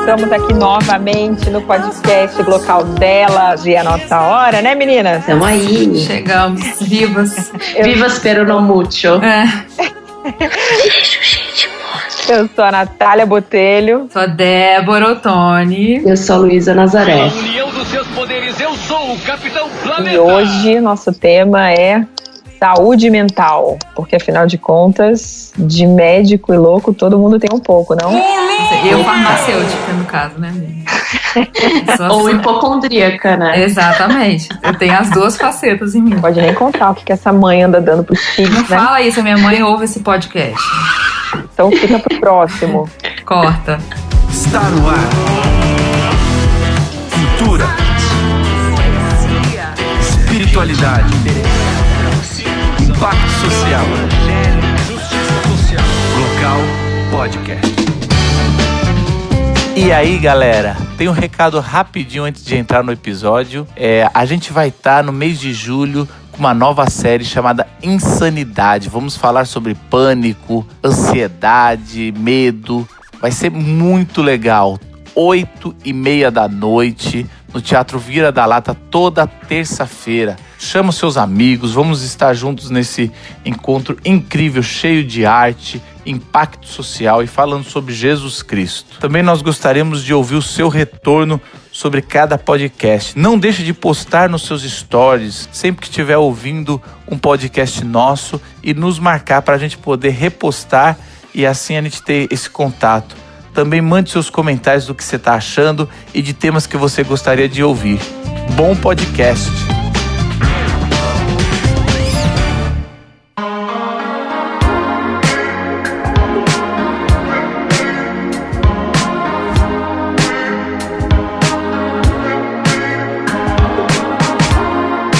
Estamos aqui novamente no podcast Local Delas e a nossa hora, né, meninas? Estamos aí. Chegamos, vivas. Vivas pero no mucho. Eu sou a Natália Botelho. Sou a Débora Ottoni. Eu sou a Luísa Nazaré. A união dos seus poderes, eu sou o Capitão Planeta. E hoje nosso tema é saúde mental, porque afinal de contas, de médico e louco, todo mundo tem um pouco, não? Eu farmacêutica, no caso, né? Ou hipocondríaca, né? Exatamente. Eu tenho as duas facetas em mim. Pode nem contar o que essa mãe anda dando pros filhos, Não né? fala isso, a minha mãe ouve esse podcast. Então fica pro próximo. Corta. Está no ar. Cultura. Espiritualidade. Impacto social. Local Podcast. E aí, galera, tem um recado rapidinho antes de entrar no episódio. A gente vai estar no mês de julho com uma nova série chamada Insanidade. Vamos falar sobre pânico, ansiedade, medo. Vai ser muito legal. 8h30 da noite, no Teatro Vira da Lata, toda terça-feira. Chama os seus amigos, vamos estar juntos nesse encontro incrível, cheio de arte, impacto social e falando sobre Jesus Cristo. Também nós gostaríamos de ouvir o seu retorno sobre cada podcast. Não deixe de postar nos seus stories, sempre que estiver ouvindo um podcast nosso, e nos marcar para a gente poder repostar e assim a gente ter esse contato. Também mande seus comentários do que você está achando e de temas que você gostaria de ouvir. Bom podcast!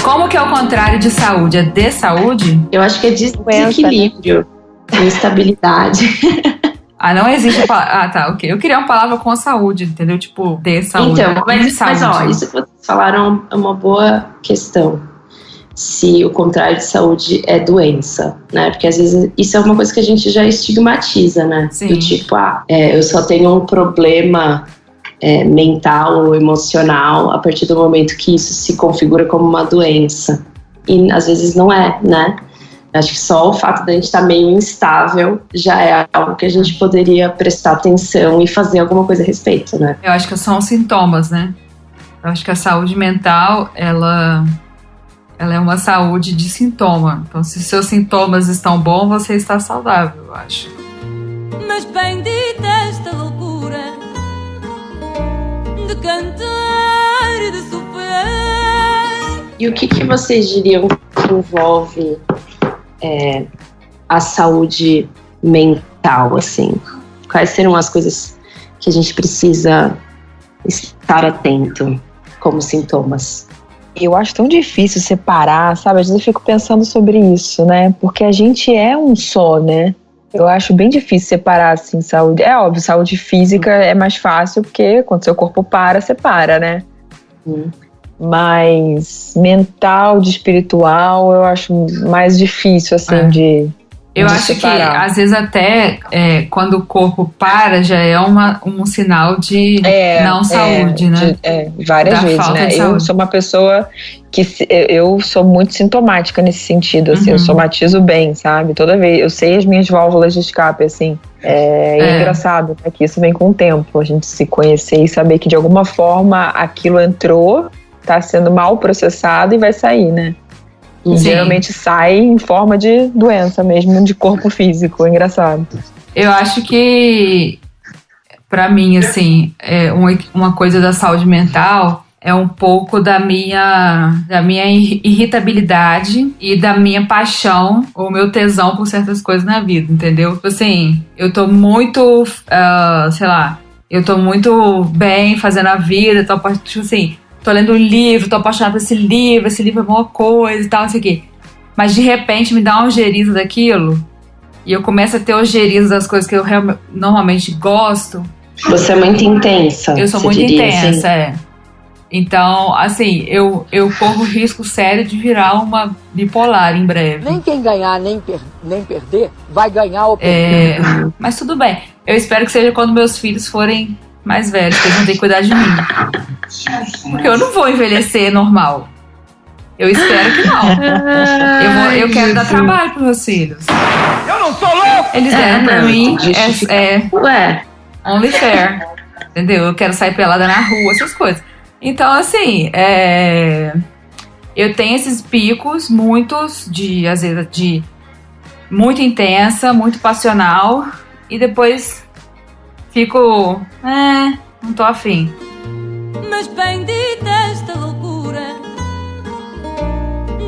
Como que é o contrário de saúde? É desaúde? Eu acho que é desequilíbrio, instabilidade. Não existe a palavra. Tá, ok. Eu queria uma palavra com saúde, entendeu? Tipo, de saúde. Então, mas ó, isso que vocês falaram é uma boa questão. Se o contrário de saúde é doença, né? Porque às vezes isso é uma coisa que a gente já estigmatiza, né? Sim. Do tipo, eu só tenho um problema mental ou emocional a partir do momento que isso se configura como uma doença. E às vezes não é, né? Acho que só o fato de a gente estar meio instável já é algo que a gente poderia prestar atenção e fazer alguma coisa a respeito, né? Eu acho que são sintomas, né? Eu acho que a saúde mental, ela é uma saúde de sintoma. Então, se seus sintomas estão bons, você está saudável, eu acho. Mas bendita esta loucura de cantar e de sofrer. E o que vocês diriam que envolve a saúde mental, assim? Quais seriam as coisas que a gente precisa estar atento como sintomas? Eu acho tão difícil separar, sabe? Às vezes eu fico pensando sobre isso, né? Porque a gente é um só, né? Eu acho bem difícil separar, assim, saúde. É óbvio, saúde física é mais fácil, porque quando seu corpo para, você para, né? Mas mental, de espiritual, eu acho mais difícil, assim, de Eu acho separar. que, às vezes, até quando o corpo para, já é um sinal de não saúde, né? Várias Da vezes, falta né? de Eu saúde. sou uma pessoa que eu sou muito sintomática nesse sentido, assim, eu somatizo bem, sabe? Toda vez, eu sei as minhas válvulas de escape, assim. É engraçado, né? Que isso vem com o tempo, a gente se conhecer e saber que de alguma forma aquilo entrou, tá sendo mal processado e vai sair, né? E Sim. geralmente sai em forma de doença mesmo, de corpo físico, é engraçado. Eu acho que, pra mim, assim, uma coisa da saúde mental é um pouco da minha irritabilidade e da minha paixão ou meu tesão por certas coisas na vida, entendeu? Tipo assim, eu tô muito, eu tô muito bem fazendo a vida, tipo assim, tô lendo um livro, tô apaixonada por esse livro é boa coisa e tal, não sei o quê. Mas de repente me dá uma ojeriza daquilo e eu começo a ter ojeriza das coisas que eu normalmente gosto. Você é muito intensa. Eu sou muito intensa, assim? Então, assim, eu corro risco sério de virar uma bipolar em breve. Nem quem ganhar, nem perder, vai ganhar ou perder. Mas tudo bem. Eu espero que seja quando meus filhos forem mais velhos, que eles vão ter que cuidar de mim. Porque eu não vou envelhecer normal. Eu espero que não. Eu quero dar trabalho pros meus filhos. Eu não sou louco! Eles deram pra mim, Ué, only fair. Entendeu? Eu quero sair pelada na rua, essas coisas. Então, assim, eu tenho esses picos, muitos, às vezes, de muito intensa, muito passional, e depois fico, não tô afim. Mas bendita esta loucura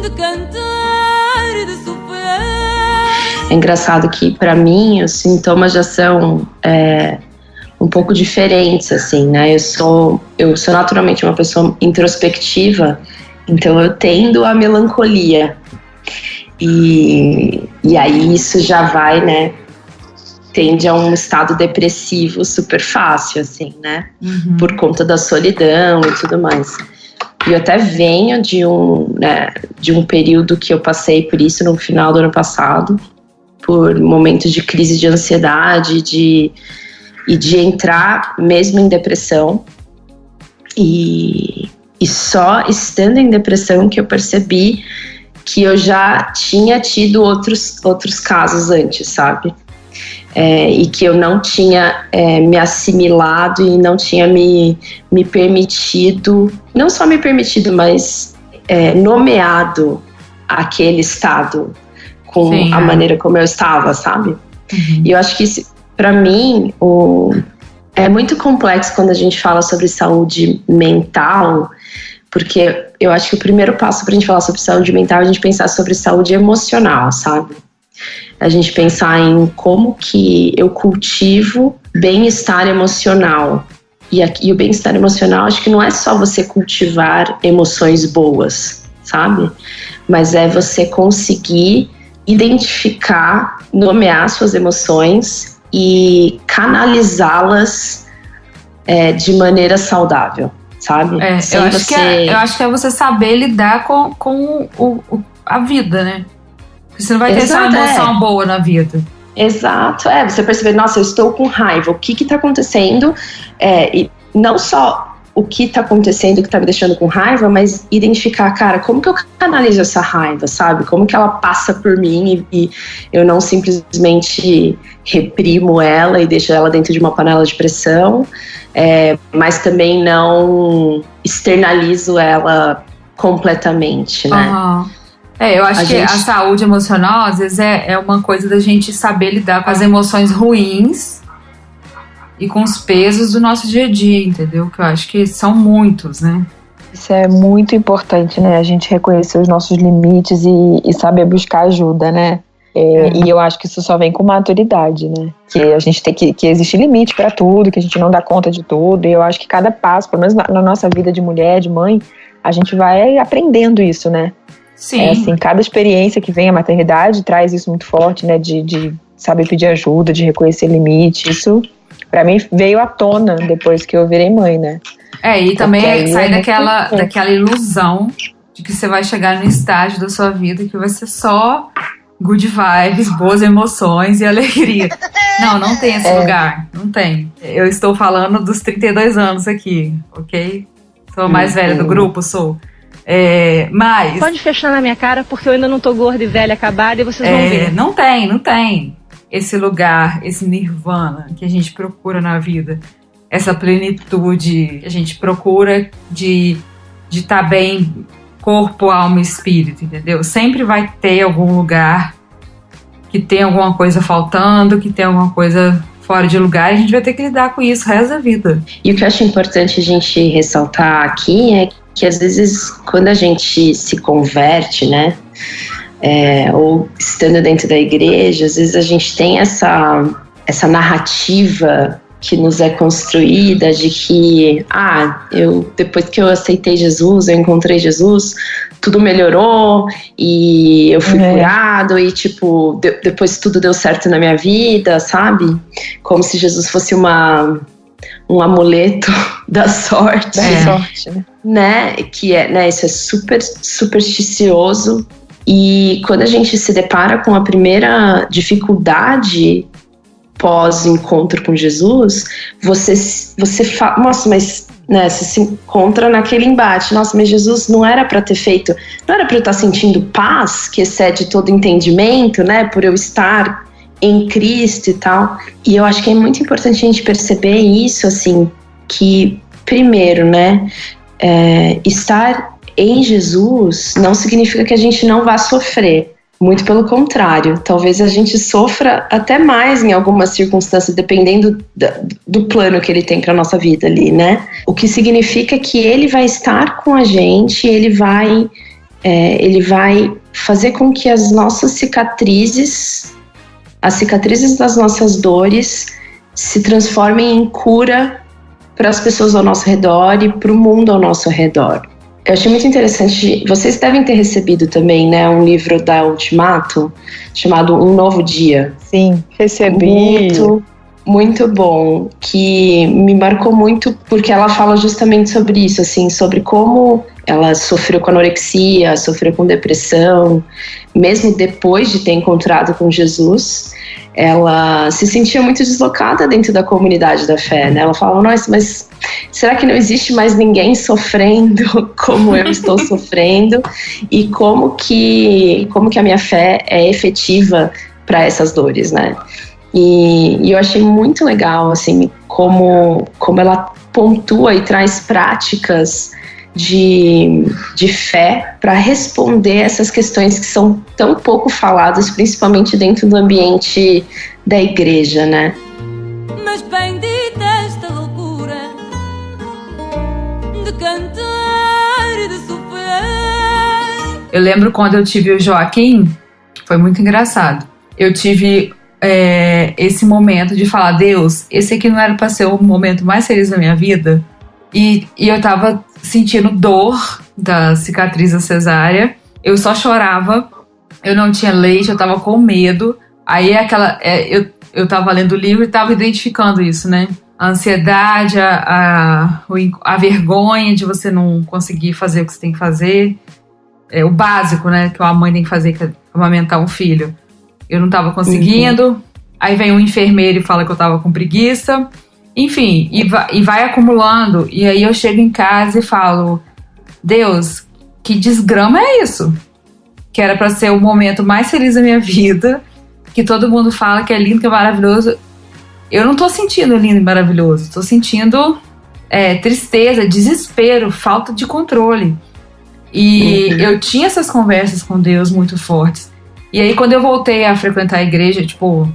de cantar e de sofrer. é engraçado que pra mim os sintomas já são um pouco diferentes, assim, né? Eu sou naturalmente uma pessoa introspectiva, então eu tendo a melancolia. E aí isso já vai, né? Tende a um estado depressivo super fácil, assim, né? Uhum. Por conta da solidão e tudo mais. E eu até venho de um período que eu passei por isso no final do ano passado, por momentos de crise de ansiedade e de entrar mesmo em depressão. E só estando em depressão que eu percebi que eu já tinha tido outros casos antes, sabe? E que eu não tinha me assimilado e não tinha me permitido, não só me permitido, mas nomeado aquele estado com a maneira como eu estava, sabe? Uhum. E eu acho que isso, pra mim, é muito complexo quando a gente fala sobre saúde mental, porque eu acho que o primeiro passo pra gente falar sobre saúde mental é a gente pensar sobre saúde emocional, sabe? A gente pensar em como que eu cultivo bem-estar emocional. E o bem-estar emocional, acho que não é só você cultivar emoções boas, sabe? Mas é você conseguir identificar, nomear suas emoções e canalizá-las de maneira saudável, sabe? Eu acho que é você saber lidar com a vida, né? Porque você não vai ter essa emoção boa na vida. Exato, você perceber, nossa, eu estou com raiva, o que está acontecendo? E não só o que está acontecendo que está me deixando com raiva, mas identificar, cara, como que eu canalizo essa raiva, sabe? Como que ela passa por mim e eu não simplesmente reprimo ela e deixo ela dentro de uma panela de pressão, mas também não externalizo ela completamente, né? Uhum. Eu acho que a saúde emocional, às vezes, é uma coisa da gente saber lidar com as emoções ruins e com os pesos do nosso dia a dia, entendeu? Que eu acho que são muitos, né? Isso é muito importante, né? A gente reconhecer os nossos limites e saber buscar ajuda, né? E eu acho que isso só vem com maturidade, né? Que a gente tem que existe limite pra tudo, que a gente não dá conta de tudo. E eu acho que cada passo, pelo menos na nossa vida de mulher, de mãe, a gente vai aprendendo isso, né? Sim. Assim, cada experiência que vem a maternidade traz isso muito forte, né? De saber pedir ajuda, de reconhecer limite. Isso, pra mim, veio à tona depois que eu virei mãe, né? E também sair daquela ilusão de que você vai chegar no estágio da sua vida que vai ser só good vibes, boas emoções e alegria. Não tem esse lugar. Não tem. Eu estou falando dos 32 anos aqui, ok? Sou a mais velha do grupo, sou. Mas... Pode fechar na minha cara porque eu ainda não tô gorda e velha, acabada e vocês vão ver. Não tem esse lugar, esse nirvana que a gente procura na vida. Essa plenitude que a gente procura de estar bem corpo, alma e espírito, entendeu? Sempre vai ter algum lugar que tem alguma coisa faltando, que tem alguma coisa fora de lugar, e a gente vai ter que lidar com isso o resto da vida. E o que eu acho importante a gente ressaltar aqui é que às vezes quando a gente se converte, né, ou estando dentro da igreja, às vezes a gente tem essa narrativa que nos é construída de que, depois que eu aceitei Jesus, eu encontrei Jesus, tudo melhorou e eu fui curado e, tipo, depois tudo deu certo na minha vida, sabe? Como se Jesus fosse um amuleto da sorte. Né? Que isso é super supersticioso. E quando a gente se depara com a primeira dificuldade, pós-encontro com Jesus, você fala, nossa, mas né, você se encontra naquele embate, nossa, mas Jesus não era para ter feito, não era para eu estar sentindo paz, que excede todo entendimento, né, por eu estar em Cristo e tal. E eu acho que é muito importante a gente perceber isso, assim, que primeiro, né, estar em Jesus não significa que a gente não vá sofrer. Muito pelo contrário, talvez a gente sofra até mais em algumas circunstâncias, dependendo do plano que ele tem para nossa vida ali, né? O que significa que ele vai estar com a gente, ele vai fazer com que as nossas cicatrizes, as cicatrizes das nossas dores, se transformem em cura para as pessoas ao nosso redor e para o mundo ao nosso redor. Eu achei muito interessante, vocês devem ter recebido também, né, um livro da Ultimato, chamado Um Novo Dia. Sim, recebi. Muito bom, que me marcou muito porque ela fala justamente sobre isso, assim, sobre como ela sofreu com anorexia, sofreu com depressão, mesmo depois de ter encontrado com Jesus, ela se sentia muito deslocada dentro da comunidade da fé, né? Ela fala, nossa, mas será que não existe mais ninguém sofrendo como eu estou sofrendo? E como que a minha fé é efetiva para essas dores, né? E eu achei muito legal, assim, como ela pontua e traz práticas de fé para responder essas questões que são tão pouco faladas, principalmente dentro do ambiente da igreja, né? Mas bendita esta loucura de cantar e de sofrer. Eu lembro quando eu tive o Joaquim, foi muito engraçado. Eu tive esse momento de falar, Deus, esse aqui não era para ser o momento mais feliz da minha vida. E eu tava sentindo dor da cicatriz da cesárea. Eu só chorava, eu não tinha leite, eu tava com medo. Aí eu tava lendo o livro e tava identificando isso, né? A ansiedade, a vergonha de você não conseguir fazer o que você tem que fazer. O básico, né? Que uma mãe tem que fazer, que é amamentar um filho. Eu não tava conseguindo. Aí vem um enfermeiro e fala que eu tava com preguiça. Enfim, e vai acumulando. E aí eu chego em casa e falo, Deus, que desgrama é isso? Que era pra ser o momento mais feliz da minha vida, que todo mundo fala que é lindo, que é maravilhoso. Eu não tô sentindo lindo e maravilhoso, tô sentindo tristeza, desespero, falta de controle. E eu tinha essas conversas com Deus muito fortes. E aí quando eu voltei a frequentar a igreja, tipo,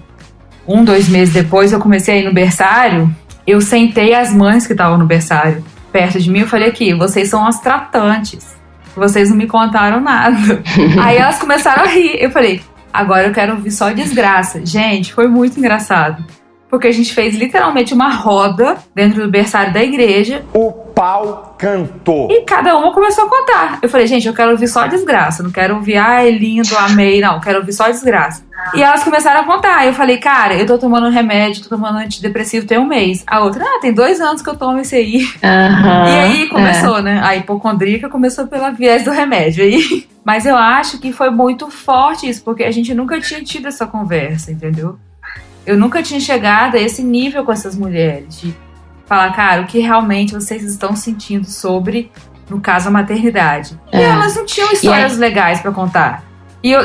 1-2 meses depois, eu comecei a ir no berçário. Eu sentei as mães que estavam no berçário perto de mim, eu falei aqui, vocês são as tratantes, vocês não me contaram nada. Aí elas começaram a rir, eu falei, agora eu quero ouvir só desgraça. Gente, foi muito engraçado, porque a gente fez literalmente uma roda dentro do berçário da igreja. O pau cantou. E cada uma começou a contar. Eu falei, gente, eu quero ouvir só desgraça, não quero ouvir, ai, lindo, amei, não, quero ouvir só desgraça. E elas começaram a contar. Eu falei, cara, eu tô tomando remédio, tô tomando antidepressivo tem 1 mês. A outra, tem 2 anos que eu tomo esse aí. E aí começou, né? A hipocondríaca começou pela viés do remédio. Aí. Mas eu acho que foi muito forte isso, porque a gente nunca tinha tido essa conversa, entendeu? Eu nunca tinha chegado a esse nível com essas mulheres, de falar, cara, o que realmente vocês estão sentindo sobre, no caso, a maternidade. E elas não tinham histórias legais pra contar.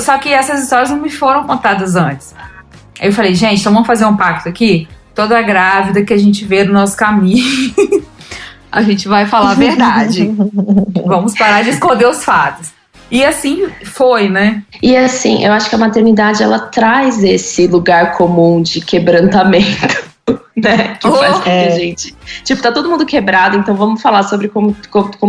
Só que essas histórias não me foram contadas antes. Aí eu falei, gente, então vamos fazer um pacto aqui? Toda grávida que a gente vê no nosso caminho, a gente vai falar a verdade. Vamos parar de esconder os fatos. E assim foi, né? E assim, eu acho que a maternidade, ela traz esse lugar comum de quebrantamento, né? Que faz com que a gente... Tipo, tá todo mundo quebrado, então vamos falar sobre como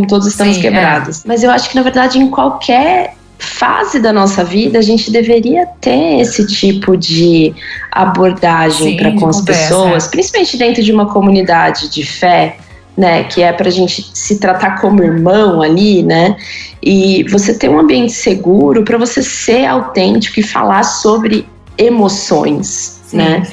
todos estamos quebrados. Mas eu acho que, na verdade, em qualquer fase da nossa vida, a gente deveria ter esse tipo de abordagem para com as pessoas, principalmente dentro de uma comunidade de fé, né, que é pra gente se tratar como irmão ali, né, e você ter um ambiente seguro para você ser autêntico e falar sobre emoções, né.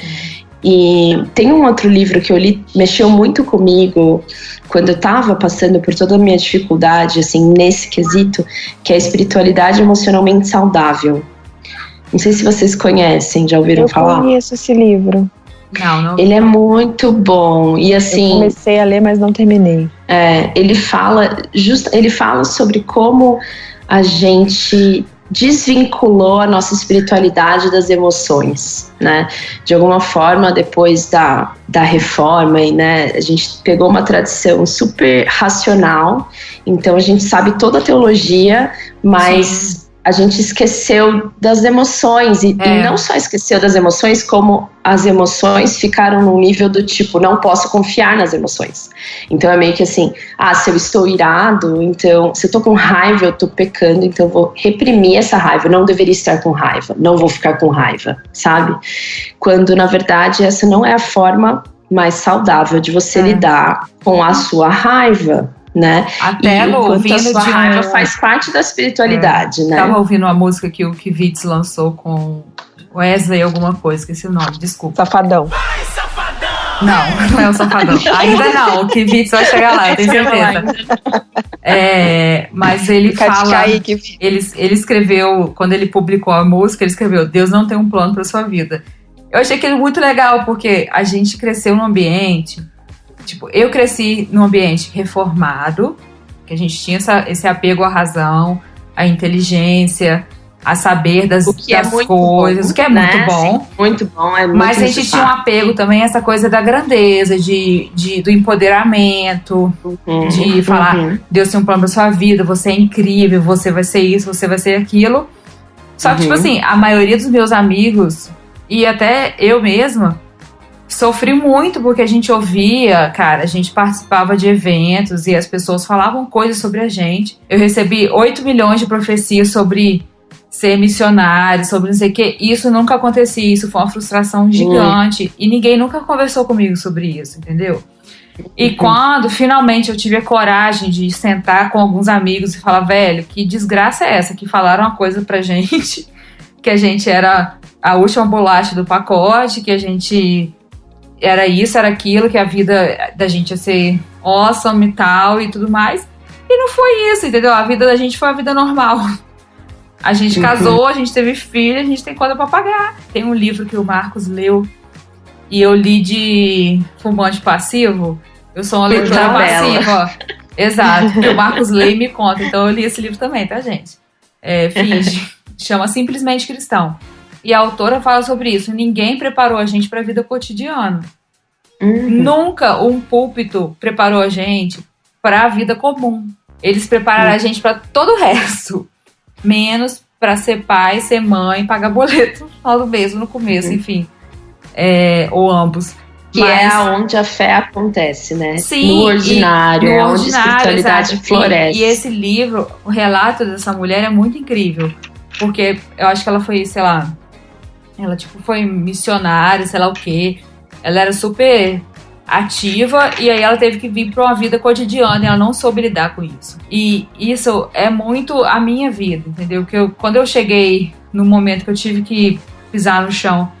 E tem um outro livro que eu li, mexeu muito comigo quando eu estava passando por toda a minha dificuldade, assim, nesse quesito, que é a Espiritualidade Emocionalmente Saudável. Não sei se vocês conhecem, já ouviram falar? Eu conheço esse livro. Não. Ele é muito bom. E assim, eu comecei a ler, mas não terminei. Ele fala sobre como a gente desvinculou a nossa espiritualidade das emoções, né? De alguma forma, depois da reforma, né, a gente pegou uma tradição super racional, então a gente sabe toda a teologia, mas a gente esqueceu das emoções, e não só esqueceu das emoções, como as emoções ficaram num nível do tipo, não posso confiar nas emoções. Então é meio que assim, se eu estou irado, então, se eu estou com raiva, eu estou pecando, então eu vou reprimir essa raiva, eu não deveria estar com raiva, não vou ficar com raiva, sabe? Quando, na verdade, essa não é a forma mais saudável de você lidar com a sua raiva, né? Até e o quanto a sua raiva um... faz parte da espiritualidade, né? Tava ouvindo uma música que o Kivitz lançou com Wesley alguma coisa, esqueci o nome, desculpa. Safadão. Vai, safadão! Não é o Safadão. Ainda não, o Kivitz vai chegar lá, eu tenho certeza. Mas ele fala... Ele escreveu, quando ele publicou a música, ele escreveu: Deus não tem um plano para sua vida. Eu achei aquilo muito legal, porque a gente cresceu num ambiente... Tipo, eu cresci num ambiente reformado, que a gente tinha esse apego à razão, à inteligência, a saber das coisas, bom, o que é muito bom. Sim, muito bom, é muito Mas a gente tinha um apego também a essa coisa da grandeza, do empoderamento, de falar, Deus tem um plano pra sua vida, você é incrível, você vai ser isso, você vai ser aquilo. Só que, tipo assim, a maioria dos meus amigos, e até eu mesma, sofri muito porque a gente ouvia, cara, a gente participava de eventos e as pessoas falavam coisas sobre a gente. Eu recebi 8 milhões de profecias sobre ser missionário, sobre não sei o que. Isso nunca acontecia, isso foi uma frustração gigante. E ninguém nunca conversou comigo sobre isso, entendeu? E quando finalmente eu tive a coragem de sentar com alguns amigos e falar, velho, que desgraça é essa? Que falaram uma coisa pra gente, que a gente era a última bolacha do pacote, que a gente... era isso, era aquilo, que a vida da gente ia ser awesome e tal e tudo mais. E não foi isso, entendeu? A vida da gente foi a vida normal. A gente casou, a gente teve filho, a gente tem conta pra pagar. Tem um livro que o Marcos leu e eu li de fumante passivo. Eu sou uma leitora passiva. Exato. O Marcos lê e me conta. Então eu li esse livro também, tá, gente? Finge. Chama Simplesmente Cristão. E a autora fala sobre isso. Ninguém preparou a gente para a vida cotidiana. Nunca um púlpito preparou a gente para a vida comum. Eles prepararam a gente para todo o resto. Menos para ser pai, ser mãe, pagar boleto no final do mês, no começo, enfim. Ou ambos. Que é onde a fé acontece, né? Sim, no ordinário, é onde a espiritualidade floresce. E esse livro, o relato dessa mulher é muito incrível. Porque eu acho que ela foi, sei lá... Ela, tipo, foi missionária, sei lá o quê. Ela era super ativa e aí ela teve que vir para uma vida cotidiana e ela não soube lidar com isso. E isso é muito a minha vida, entendeu? Quando eu cheguei no momento que eu tive que pisar no chão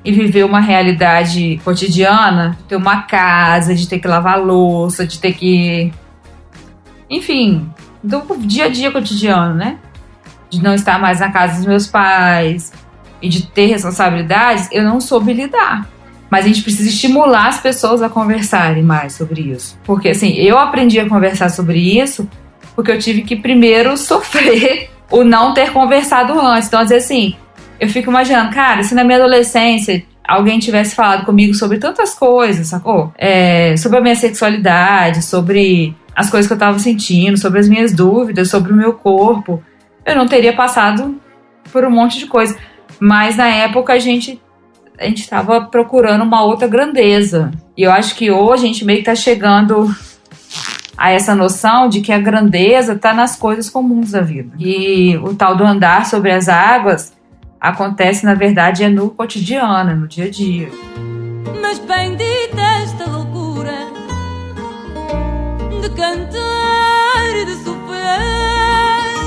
e viver uma realidade cotidiana, de ter uma casa, de ter que lavar louça, de ter que... Enfim, do dia a dia cotidiano, né? De não estar mais na casa dos meus pais... e de ter responsabilidades, eu não soube lidar. Mas a gente precisa estimular as pessoas a conversarem mais sobre isso. Porque, assim, eu aprendi a conversar sobre isso porque eu tive que primeiro sofrer o não ter conversado antes. Então, às vezes, assim, eu fico imaginando, cara, se na minha adolescência alguém tivesse falado comigo sobre tantas coisas, sacou? Sobre a minha sexualidade, sobre as coisas que eu tava sentindo, sobre as minhas dúvidas, sobre o meu corpo, eu não teria passado por um monte de coisa. Mas na época a gente estava procurando uma outra grandeza. E eu acho que hoje a gente meio que tá chegando a essa noção de que a grandeza tá nas coisas comuns da vida. E o tal do andar sobre as águas acontece, na verdade, no cotidiano, no dia a dia. Mas bendita esta loucura de cantar e de sofrer.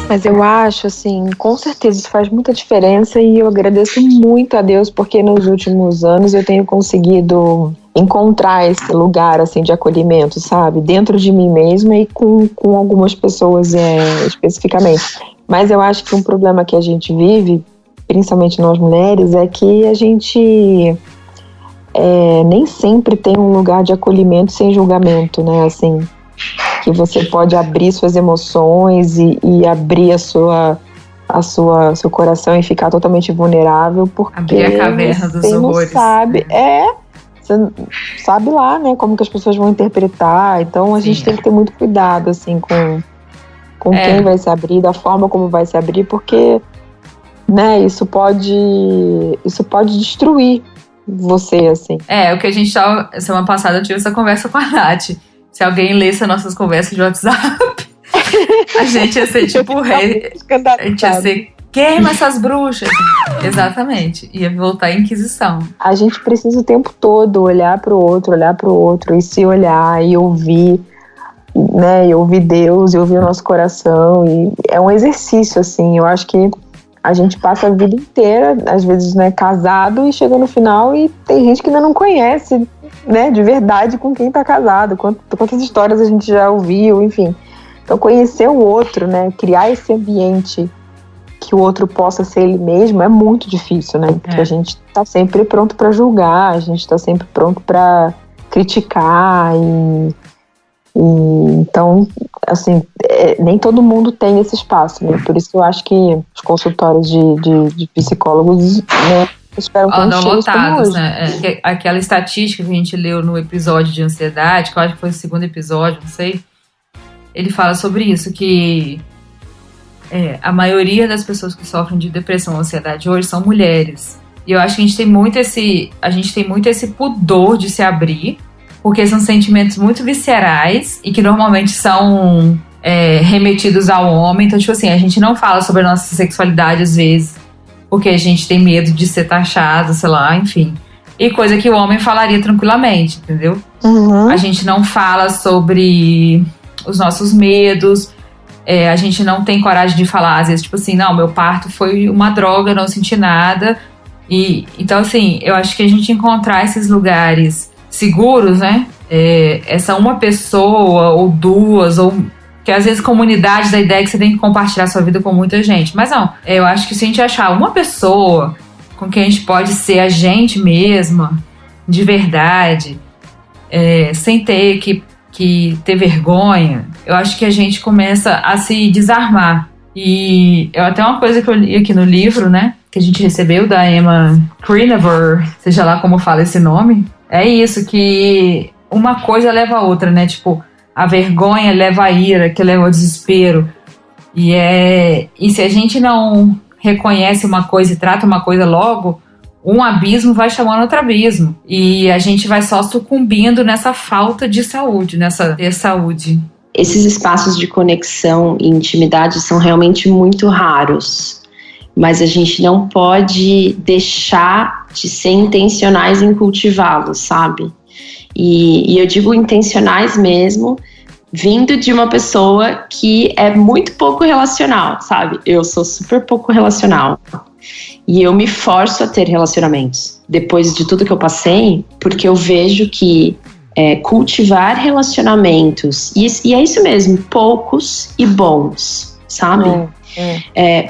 Mas eu acho, assim, com certeza isso faz muita diferença e eu agradeço muito a Deus porque nos últimos anos eu tenho conseguido encontrar esse lugar, assim, de acolhimento, sabe? Dentro de mim mesma e com algumas pessoas especificamente. Mas eu acho que um problema que a gente vive, principalmente nós mulheres, é que a gente nem sempre tem um lugar de acolhimento sem julgamento, né? Assim, que você pode abrir suas emoções e abrir seu coração e ficar totalmente vulnerável, porque abrir a caverna dos horrores. Você sabe lá, né, como que as pessoas vão interpretar. Então a gente tem que ter muito cuidado, assim, com quem vai se abrir, da forma como vai se abrir, porque, né, isso pode destruir você, assim. O que a gente tava, semana passada eu tive essa conversa com a Nath. Se alguém lesse as nossas conversas de WhatsApp, a gente ia ser tipo rei. A gente ia ser, queima essas bruxas. Exatamente. Ia voltar à Inquisição. A gente precisa o tempo todo olhar pro outro e se olhar e ouvir, né? E ouvir Deus, e ouvir o nosso coração. E é um exercício, assim. Eu acho que a gente passa a vida inteira, às vezes, né, casado, e chega no final e tem gente que ainda não conhece, né, de verdade com quem tá casado. Quantas histórias a gente já ouviu, enfim. Então, conhecer o outro, né, criar esse ambiente que o outro possa ser ele mesmo é muito difícil, né? Porque a gente tá sempre pronto para julgar, a gente tá sempre pronto para criticar então, assim, nem todo mundo tem esse espaço, né? Por isso eu acho que os consultórios de psicólogos, né, esperam que não lotados, né? Aquela estatística que a gente leu no episódio de ansiedade, que eu acho que foi o segundo episódio, não sei, ele fala sobre isso, que a maioria das pessoas que sofrem de depressão ou ansiedade hoje são mulheres. E eu acho que a gente tem muito esse pudor de se abrir, porque são sentimentos muito viscerais e que normalmente são remetidos ao homem. Então, tipo assim, a gente não fala sobre a nossa sexualidade às vezes, porque a gente tem medo de ser taxado, sei lá, enfim. E coisa que o homem falaria tranquilamente, entendeu? Uhum. A gente não fala sobre os nossos medos, a gente não tem coragem de falar, às vezes, tipo assim, não, meu parto foi uma droga, não senti nada. Então, assim, eu acho que a gente encontrar esses lugares seguros, né? Essa uma pessoa ou duas, ou que às vezes comunidade da ideia que você tem que compartilhar sua vida com muita gente. Mas não, eu acho que se a gente achar uma pessoa com quem a gente pode ser a gente mesma, de verdade, sem ter que ter vergonha, eu acho que a gente começa a se desarmar. E até uma coisa que eu li aqui no livro, né? Que a gente recebeu da Emma Greenaver, seja lá como fala esse nome, é isso, que uma coisa leva a outra, né? Tipo, a vergonha leva a ira, que leva ao desespero. E se a gente não reconhece uma coisa e trata uma coisa logo, um abismo vai chamando outro abismo. E a gente vai só sucumbindo nessa falta de saúde, nessa saúde. Esses espaços de conexão e intimidade são realmente muito raros. Mas a gente não pode deixar de ser intencionais em cultivá-los, sabe? E eu digo intencionais mesmo, vindo de uma pessoa que é muito pouco relacional, sabe? Eu sou super pouco relacional. E eu me forço a ter relacionamentos. Depois de tudo que eu passei, porque eu vejo que cultivar relacionamentos, e é isso mesmo, poucos e bons, sabe?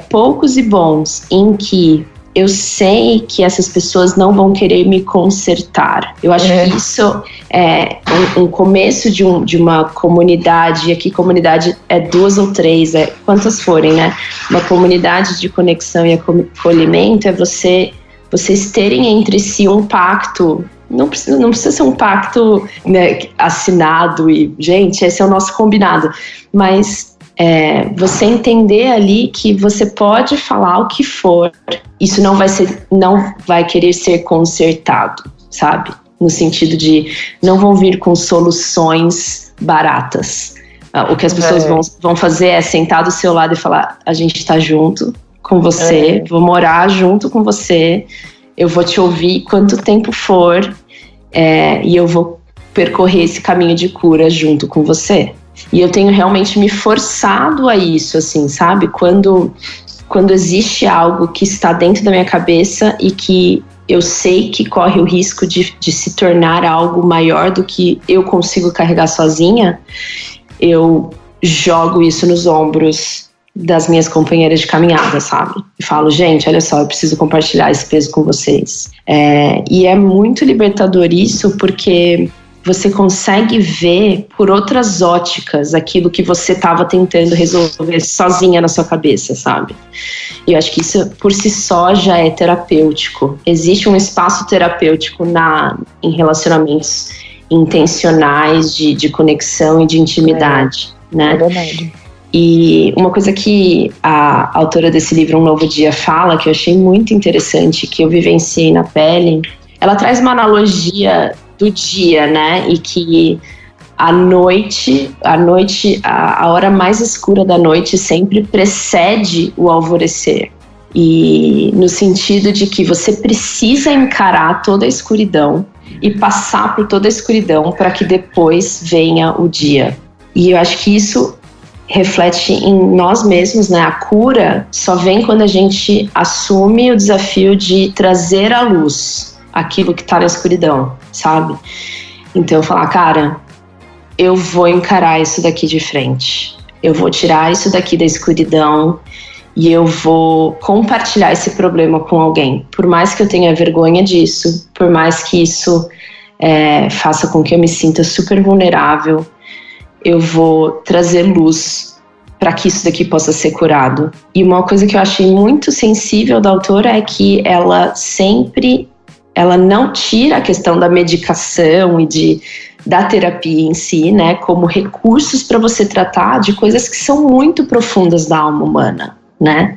Poucos e bons, em que eu sei que essas pessoas não vão querer me consertar. Eu acho que isso é um começo de uma comunidade, e aqui comunidade é 2 ou 3, quantas forem, né? Uma comunidade de conexão e acolhimento é vocês terem entre si um pacto. Não precisa ser um pacto, né, assinado e, gente, esse é o nosso combinado. Mas você entender ali que você pode falar o que for, isso não vai querer ser consertado, sabe? No sentido de não vão vir com soluções baratas. O que as pessoas vão fazer é sentar do seu lado e falar: a gente tá junto com você, vou morar junto com você, eu vou te ouvir quanto tempo for, e eu vou percorrer esse caminho de cura junto com você. E eu tenho realmente me forçado a isso, assim, sabe? Quando existe algo que está dentro da minha cabeça e que eu sei que corre o risco de se tornar algo maior do que eu consigo carregar sozinha, eu jogo isso nos ombros das minhas companheiras de caminhada, sabe? E falo, gente, olha só, eu preciso compartilhar esse peso com vocês. E é muito libertador isso, porque você consegue ver por outras óticas aquilo que você estava tentando resolver sozinha na sua cabeça, sabe? E eu acho que isso por si só já é terapêutico. Existe um espaço terapêutico em relacionamentos intencionais de conexão e de intimidade, né? É verdade. E uma coisa que a autora desse livro, Um Novo Dia, fala, que eu achei muito interessante, que eu vivenciei na pele, ela traz uma analogia do dia, né? E que a noite, a hora mais escura da noite sempre precede o alvorecer. E no sentido de que você precisa encarar toda a escuridão e passar por toda a escuridão para que depois venha o dia. E eu acho que isso reflete em nós mesmos, né? A cura só vem quando a gente assume o desafio de trazer à luz aquilo que tá na escuridão, sabe? Então eu falar, cara, eu vou encarar isso daqui de frente. Eu vou tirar isso daqui da escuridão e eu vou compartilhar esse problema com alguém. Por mais que eu tenha vergonha disso, por mais que isso faça com que eu me sinta super vulnerável, eu vou trazer luz para que isso daqui possa ser curado. E uma coisa que eu achei muito sensível da autora é que ela não tira a questão da medicação e da terapia em si, né, como recursos para você tratar de coisas que são muito profundas da alma humana, né?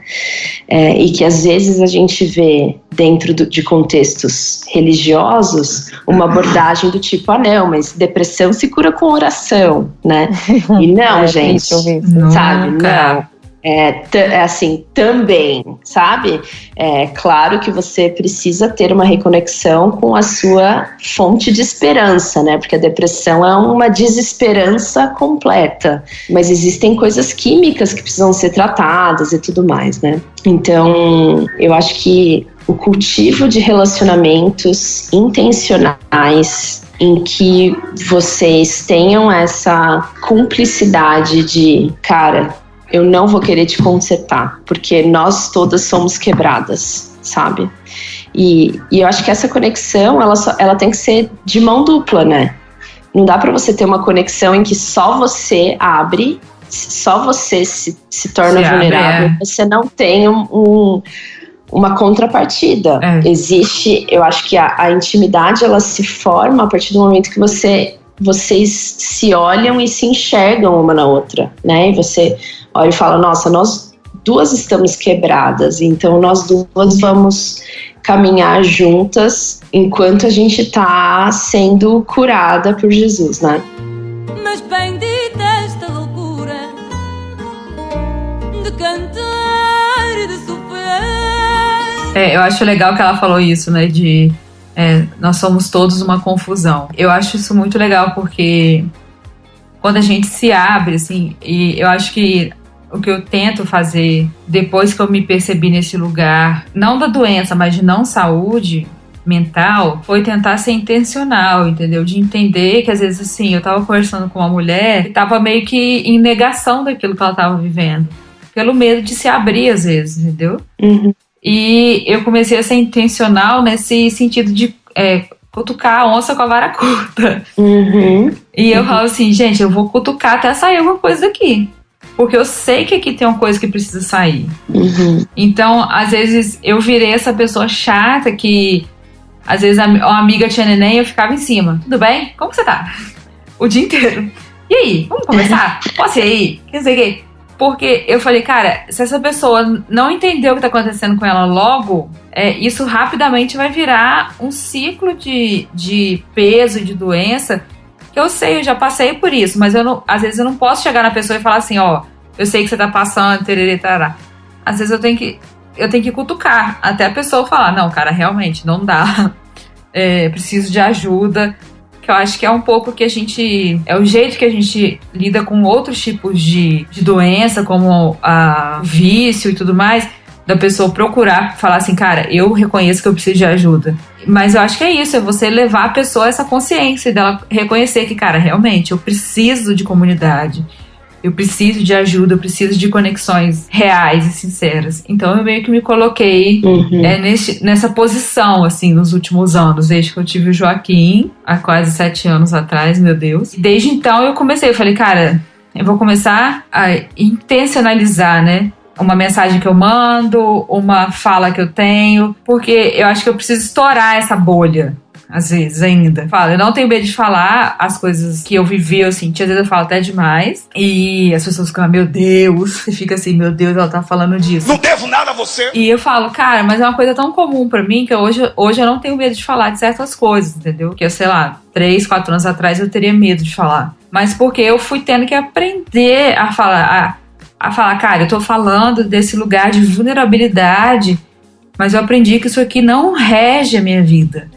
E que às vezes a gente vê dentro de contextos religiosos uma abordagem do tipo, não, mas depressão se cura com oração, né? E não, gente, sabe? Não. Assim, também, sabe? Claro que você precisa ter uma reconexão com a sua fonte de esperança, né? Porque a depressão é uma desesperança completa. Mas existem coisas químicas que precisam ser tratadas e tudo mais, né? Então, eu acho que o cultivo de relacionamentos intencionais em que vocês tenham essa cumplicidade de, cara, eu não vou querer te consertar, porque nós todas somos quebradas, sabe? E eu acho que essa conexão, ela tem que ser de mão dupla, né? Não dá pra você ter uma conexão em que só você abre, só você se torna vulnerável, você não tem uma contrapartida. Existe, eu acho que a intimidade, ela se forma a partir do momento que vocês se olham e se enxergam uma na outra, né? E você olha e fala, nossa, nós duas estamos quebradas, então nós duas vamos caminhar juntas enquanto a gente tá sendo curada por Jesus, né? Mas bendita esta loucura de cantar e de sofrer. Eu acho legal que ela falou isso, né, nós somos todos uma confusão. Eu acho isso muito legal porque quando a gente se abre, assim, e eu acho que o que eu tento fazer depois que eu me percebi nesse lugar, não da doença, mas de não saúde mental, foi tentar ser intencional, entendeu? De entender que às vezes, assim, eu tava conversando com uma mulher que tava meio que em negação daquilo que ela tava vivendo, pelo medo de se abrir às vezes, entendeu? Uhum. E eu comecei a ser intencional nesse sentido de cutucar a onça com a vara curta. Uhum. E eu falo assim, gente, eu vou cutucar até sair alguma coisa daqui. Porque eu sei que aqui tem uma coisa que precisa sair. Uhum. Então, às vezes, eu virei essa pessoa chata que... Às vezes, uma amiga tinha neném e eu ficava em cima. Tudo bem? Como que você tá? O dia inteiro. E aí? Vamos conversar? Posso ir aí? Quer dizer que... Porque eu falei, cara, se essa pessoa não entender o que tá acontecendo com ela logo, isso rapidamente vai virar um ciclo de peso e de doença. Que eu sei, eu já passei por isso, mas às vezes eu não posso chegar na pessoa e falar assim, ó, eu sei que você tá passando, tererê, tarará. Às vezes eu tenho que cutucar, até a pessoa falar, não, cara, realmente, não dá, preciso de ajuda, que eu acho que é um pouco que é o jeito que a gente lida com outros tipos de doença, como a vício e tudo mais, da pessoa procurar, falar assim, cara, eu reconheço que eu preciso de ajuda. Mas eu acho que é isso, é você levar a pessoa a essa consciência dela reconhecer que, cara, realmente, eu preciso de comunidade. Eu preciso de ajuda, eu preciso de conexões reais e sinceras. Então eu meio que me coloquei nessa posição, assim, nos últimos anos, desde que eu tive o Joaquim, há quase 7 anos atrás, meu Deus. Desde então eu falei, cara, eu vou começar a intencionalizar, né? Uma mensagem que eu mando, uma fala que eu tenho, porque eu acho que eu preciso estourar essa bolha. Às vezes ainda. Eu não tenho medo de falar as coisas que eu vivi, eu senti. Às vezes eu falo até demais. E as pessoas ficam, meu Deus. Você fica assim, meu Deus, ela tá falando disso. Não devo nada a você. E eu falo, cara, mas é uma coisa tão comum pra mim que hoje eu não tenho medo de falar de certas coisas, entendeu? Que eu, sei lá, 3, 4 anos atrás eu teria medo de falar. Mas porque eu fui tendo que aprender a falar, cara, eu tô falando desse lugar de vulnerabilidade, mas eu aprendi que isso aqui não rege a minha vida.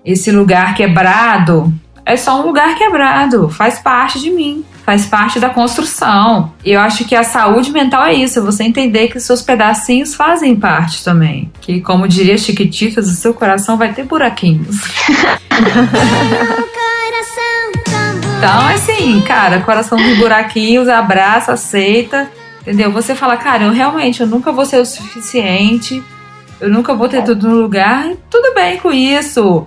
Esse lugar quebrado é só um lugar quebrado, faz parte de mim, faz parte da construção. E eu acho que a saúde mental é isso, é você entender que os seus pedacinhos fazem parte também. Que, como diria Chiquititas, o seu coração vai ter buraquinhos. Então, assim, cara, coração de buraquinhos, abraça, aceita, entendeu? Você fala, cara, eu nunca vou ser o suficiente, eu nunca vou ter tudo no lugar, tudo bem com isso.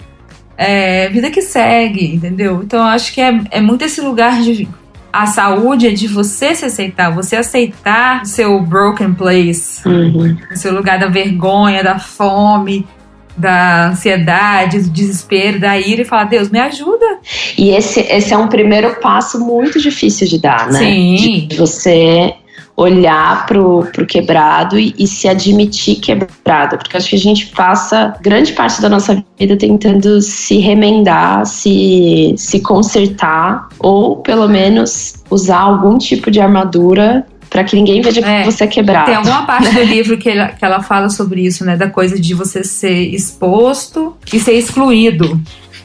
Vida que segue, entendeu? Então eu acho que é muito esse lugar de... A saúde é de você se aceitar, você aceitar o seu broken place, o seu lugar da vergonha, da fome, da ansiedade, do desespero, da ira, e falar, Deus, me ajuda. E esse é um primeiro passo muito difícil de dar, né? Sim. De você olhar pro quebrado e se admitir quebrado, porque acho que a gente passa grande parte da nossa vida tentando se remendar, se consertar, ou pelo menos usar algum tipo de armadura para que ninguém veja que você é quebrado. Tem alguma parte do livro que ela fala sobre isso, né, da coisa de você ser exposto e ser excluído.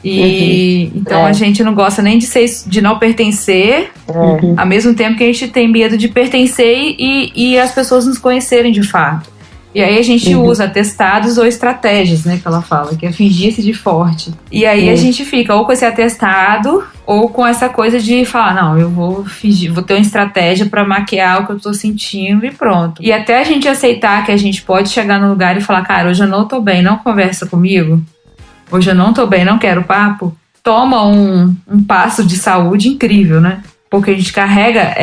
E então a gente não gosta nem de não pertencer, ao mesmo tempo que a gente tem medo de pertencer e as pessoas nos conhecerem de fato. E aí a gente usa atestados ou estratégias, né, que ela fala, que é fingir-se de forte. E aí a gente fica ou com esse atestado ou com essa coisa de falar, não, eu vou fingir, vou ter uma estratégia pra maquiar o que eu tô sentindo e pronto. E até a gente aceitar que a gente pode chegar no lugar e falar, cara, hoje eu não tô bem, não conversa comigo. Hoje eu não tô bem, não quero papo. Toma um passo de saúde incrível, né? Porque a gente carrega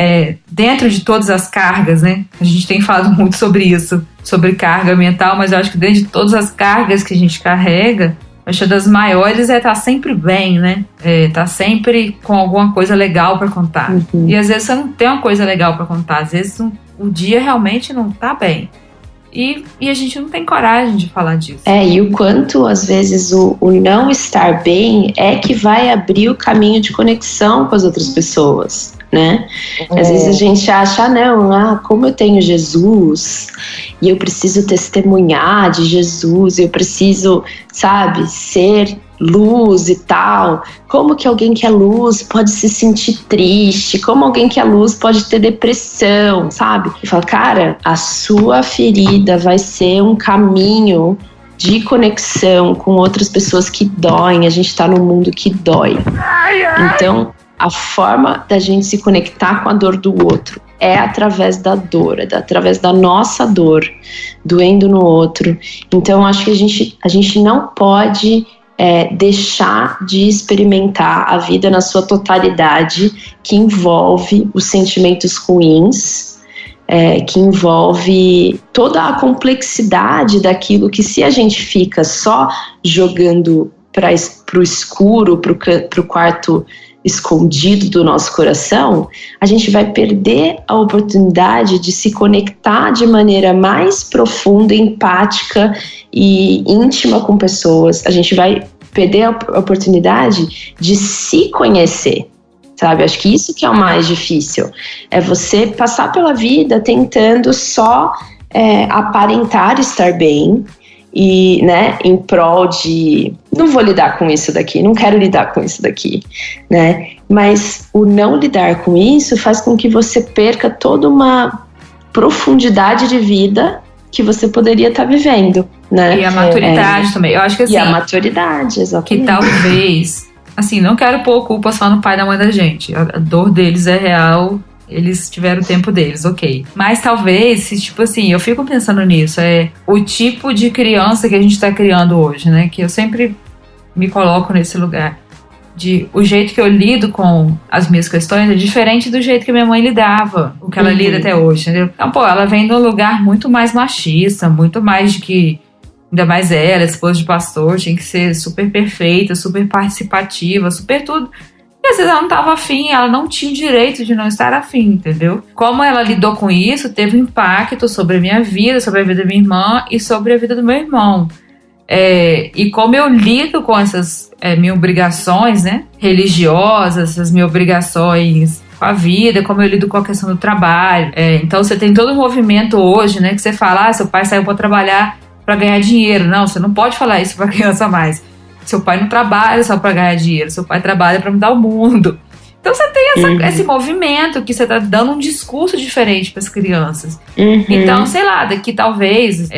dentro de todas as cargas, né? A gente tem falado muito sobre isso, sobre carga mental, mas eu acho que dentro de todas as cargas que a gente carrega, acho que das maiores tá sempre bem, né? Tá sempre com alguma coisa legal pra contar. E às vezes você não tem uma coisa legal pra contar, às vezes o dia realmente não tá bem. E a gente não tem coragem de falar disso. E o quanto, às vezes, o não estar bem é que vai abrir o caminho de conexão com as outras pessoas, né? Às vezes a gente acha, como eu tenho Jesus, e eu preciso testemunhar de Jesus, eu preciso, sabe, ser luz e tal. Como que alguém que é luz pode se sentir triste? Como alguém que é luz pode ter depressão, sabe? E fala, cara, a sua ferida vai ser um caminho de conexão com outras pessoas que doem. A gente tá num mundo que dói. Então, a forma da gente se conectar com a dor do outro é através da dor, através da nossa dor, doendo no outro. Então, acho que a gente não pode deixar de experimentar a vida na sua totalidade, que envolve os sentimentos ruins, que envolve toda a complexidade daquilo que, se a gente fica só jogando pro escuro, pro quarto escondido do nosso coração, a gente vai perder a oportunidade de se conectar de maneira mais profunda, empática e íntima com pessoas. A gente vai perder a oportunidade de se conhecer, sabe? Acho que isso que é o mais difícil. É você passar pela vida tentando só aparentar estar bem, e, né, em prol de não vou lidar com isso daqui, não quero lidar com isso daqui, né? Mas o não lidar com isso faz com que você perca toda uma profundidade de vida que você poderia estar vivendo, né? E a maturidade também. Eu acho que assim, e a maturidade, exatamente. Que talvez, assim, não quero pôr culpa só no pai e na mãe da gente. A dor deles é real Eles tiveram o tempo deles, ok. Mas talvez, se, tipo assim, eu fico pensando nisso, o tipo de criança que a gente tá criando hoje, né? Que eu sempre me coloco nesse lugar. O jeito que eu lido com as minhas questões é diferente do jeito que minha mãe lidava, o que ela lida até hoje, entendeu? Então, pô, ela vem de um lugar muito mais machista, muito mais de que, ainda mais ela, esposa de pastor, tinha que ser super perfeita, super participativa, super tudo. E às vezes ela não estava afim, ela não tinha o direito de não estar afim, entendeu? Como ela lidou com isso, teve um impacto sobre a minha vida, sobre a vida da minha irmã e sobre a vida do meu irmão. E como eu lido com essas minhas obrigações, né, religiosas, essas minhas obrigações com a vida, como eu lido com a questão do trabalho. Então você tem todo um movimento hoje, né, que você fala, seu pai saiu para trabalhar para ganhar dinheiro. Não, você não pode falar isso para criança mais. Seu pai não trabalha só para ganhar dinheiro, seu pai trabalha para mudar o mundo. Então você tem esse movimento que você está dando um discurso diferente para as crianças. Então, sei lá, daqui talvez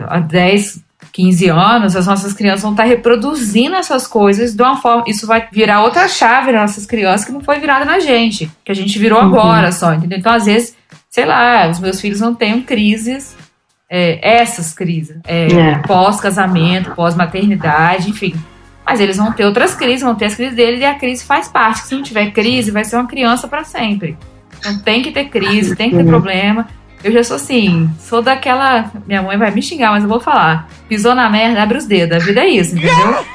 há 10, 15 anos, as nossas crianças vão estar reproduzindo essas coisas de uma forma... Isso vai virar outra chave nas nossas crianças que não foi virada na gente, que a gente virou agora só, entendeu? Então, às vezes, sei lá, os meus filhos não têm crises, essas crises, pós-casamento, pós-maternidade, enfim. Mas eles vão ter outras crises, vão ter as crises deles e a crise faz parte. Se não tiver crise, vai ser uma criança para sempre. Então tem que ter crise, tem que ter problema. Eu já sou assim, sou daquela... Minha mãe vai me xingar, mas eu vou falar. Pisou na merda, abre os dedos. A vida é isso, entendeu?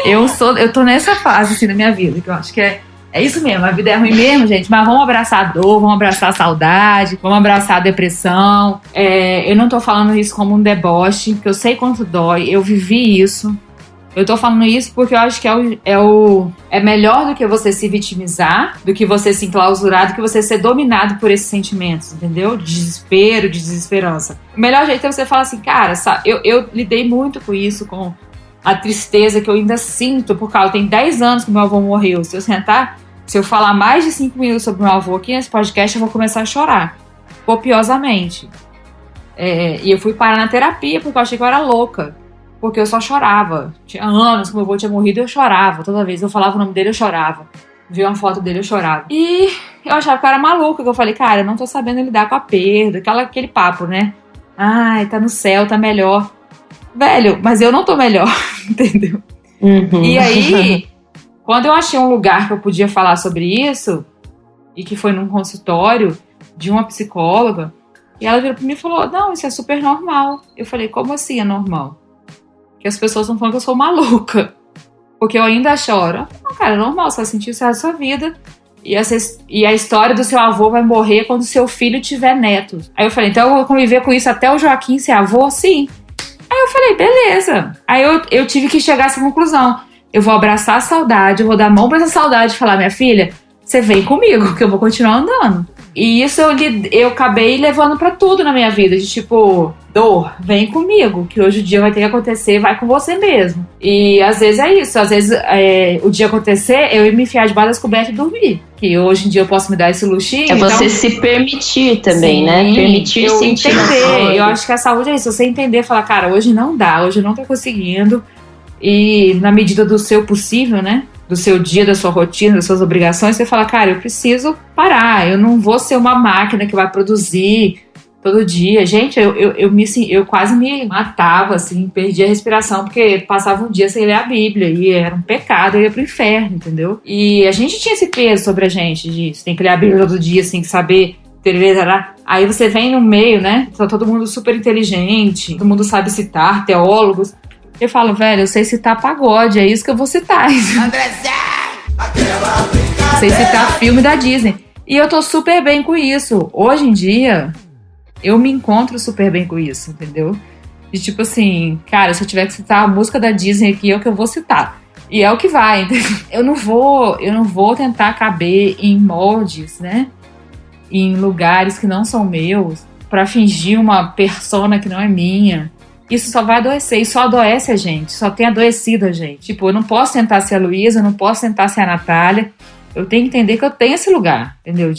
Então, eu tô nessa fase assim, da minha vida, que eu acho que é isso mesmo. A vida é ruim mesmo, gente, mas vamos abraçar a dor, vamos abraçar a saudade, vamos abraçar a depressão. Eu não tô falando isso como um deboche, porque eu sei quanto dói, eu vivi isso. Eu tô falando isso porque eu acho que é melhor do que você se vitimizar, do que você se enclausurar, do que você ser dominado por esses sentimentos, entendeu? De desespero, de desesperança. O melhor jeito é você falar assim, cara, eu lidei muito com isso, com a tristeza que eu ainda sinto, por causa, tem 10 anos que meu avô morreu. Se eu falar mais de 5 minutos sobre meu avô aqui nesse podcast, eu vou começar a chorar, copiosamente. E eu fui parar na terapia porque eu achei que eu era louca. Porque eu só chorava. Tinha anos que meu avô tinha morrido e eu chorava. Toda vez que eu falava o nome dele, eu chorava. Vi uma foto dele, eu chorava. E eu achava que eu era maluca. Que eu falei, cara, eu não tô sabendo lidar com a perda. Aquele papo, né? Ai, tá no céu, tá melhor. Velho, mas eu não tô melhor. Entendeu? E aí, quando eu achei um lugar que eu podia falar sobre isso, e que foi num consultório de uma psicóloga, e ela virou pra mim e falou, não, isso é super normal. Eu falei, como assim é normal? Que as pessoas estão falando que eu sou maluca. Porque eu ainda choro. Não, cara, é normal, você vai sentir isso na sua vida. E a história do seu avô vai morrer quando seu filho tiver netos. Aí eu falei, então eu vou conviver com isso até o Joaquim ser avô? Sim. Aí eu falei, beleza. Aí eu tive que chegar a essa conclusão. Eu vou abraçar a saudade, eu vou dar a mão pra essa saudade e falar, minha filha, você vem comigo, que eu vou continuar andando. E isso eu acabei levando pra tudo na minha vida, de tipo, dor, vem comigo, que hoje o dia vai ter que acontecer, vai com você mesmo. E às vezes é isso, às vezes o dia acontecer, eu ia me enfiar debaixo das cobertas e dormir. Que hoje em dia eu posso me dar esse luxinho. É você se permitir também, sim, né? Permitir eu sentir. Entender. Eu acho que a saúde é isso, você entender, falar, cara, hoje não dá, hoje eu não tô conseguindo. E na medida do seu possível, né? Do seu dia, da sua rotina, das suas obrigações, você fala, cara, eu preciso parar, eu não vou ser uma máquina que vai produzir todo dia. Gente, eu quase me matava, assim, perdia a respiração, porque passava um dia sem ler a Bíblia, e era um pecado, eu ia pro inferno, entendeu? E a gente tinha esse peso sobre a gente, disso, tem que ler a Bíblia todo dia, assim, que saber... Aí você vem no meio, né? Tá todo mundo super inteligente, todo mundo sabe citar, teólogos. Eu falo, velho, eu sei citar pagode, é isso que eu vou citar. Sei citar filme da Disney. E eu tô super bem com isso. Hoje em dia, eu me encontro super bem com isso, entendeu? De tipo assim, cara, se eu tiver que citar a música da Disney aqui, é o que eu vou citar. E é o que vai, entendeu? Eu não vou tentar caber em moldes, né? Em lugares que não são meus, pra fingir uma persona que não é minha. Isso só vai adoecer, e só adoece a gente, só tem adoecido a gente. Tipo, eu não posso tentar ser a Luísa, eu não posso tentar ser a Natália, eu tenho que entender que eu tenho esse lugar, entendeu?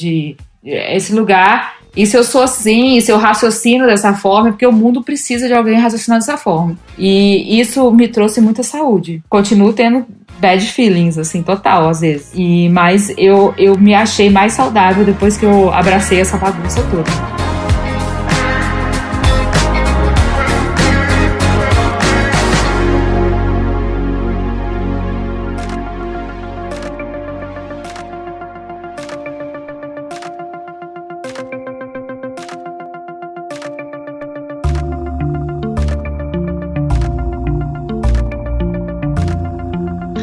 Esse lugar E se eu sou assim, e se eu raciocino dessa forma, é porque o mundo precisa de alguém raciocinando dessa forma. E isso me trouxe muita saúde. Continuo tendo bad feelings, assim, total, às vezes. Mas eu me achei mais saudável depois que eu abracei essa bagunça toda.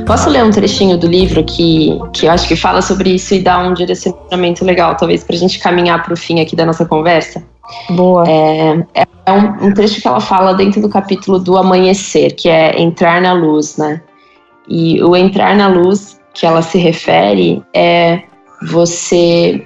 Posso ler um trechinho do livro que eu acho que fala sobre isso e dá um direcionamento legal, talvez, pra gente caminhar pro fim aqui da nossa conversa? Boa. É um trecho que ela fala dentro do capítulo do amanhecer, que é entrar na luz, né? E o entrar na luz que ela se refere é você,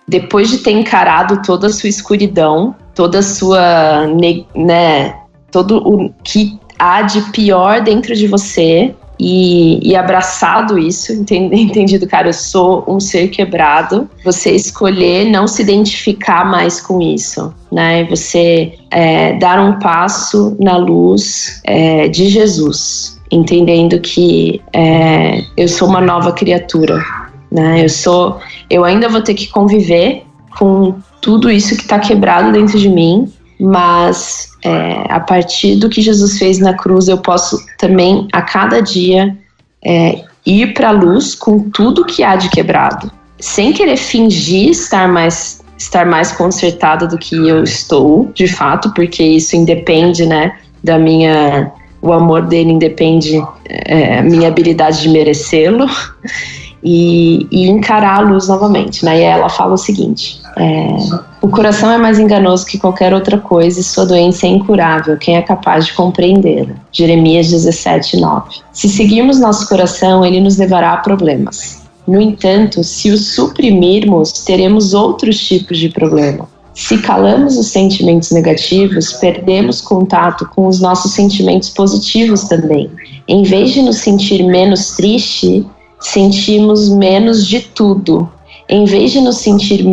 depois de ter encarado toda a sua escuridão, toda a sua, né, todo o que há de pior dentro de você, e abraçado isso, entendido, cara, eu sou um ser quebrado, você escolher não se identificar mais com isso, né? Você dar um passo na luz de Jesus, entendendo que eu sou uma nova criatura, né? Eu ainda vou ter que conviver com tudo isso que está quebrado dentro de mim, mas a partir do que Jesus fez na cruz, eu posso também, a cada dia, ir para a luz com tudo que há de quebrado, sem querer fingir estar mais consertada do que eu estou, de fato, porque isso independe, né, o amor dele independe minha habilidade de merecê-lo, e encarar a luz novamente, né? E ela fala o seguinte: o coração é mais enganoso que qualquer outra coisa e sua doença é incurável, quem é capaz de compreendê-la? Jeremias 17:9. Se seguirmos nosso coração, ele nos levará a problemas. No entanto, se o suprimirmos, teremos outros tipos de problema. Se calamos os sentimentos negativos, perdemos contato com os nossos sentimentos positivos também. Em vez de nos sentir menos triste, sentimos menos de tudo. Em vez de nos sentir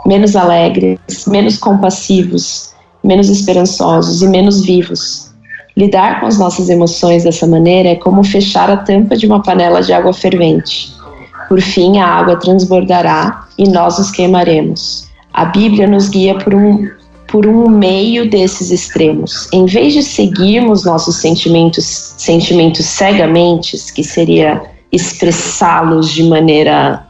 menos alegres, menos compassivos, menos esperançosos e menos vivos. Lidar com as nossas emoções dessa maneira é como fechar a tampa de uma panela de água fervente. Por fim, a água transbordará e nós nos queimaremos. A Bíblia nos guia por um meio desses extremos. Em vez de seguirmos nossos sentimentos cegamente, que seria expressá-los de maneira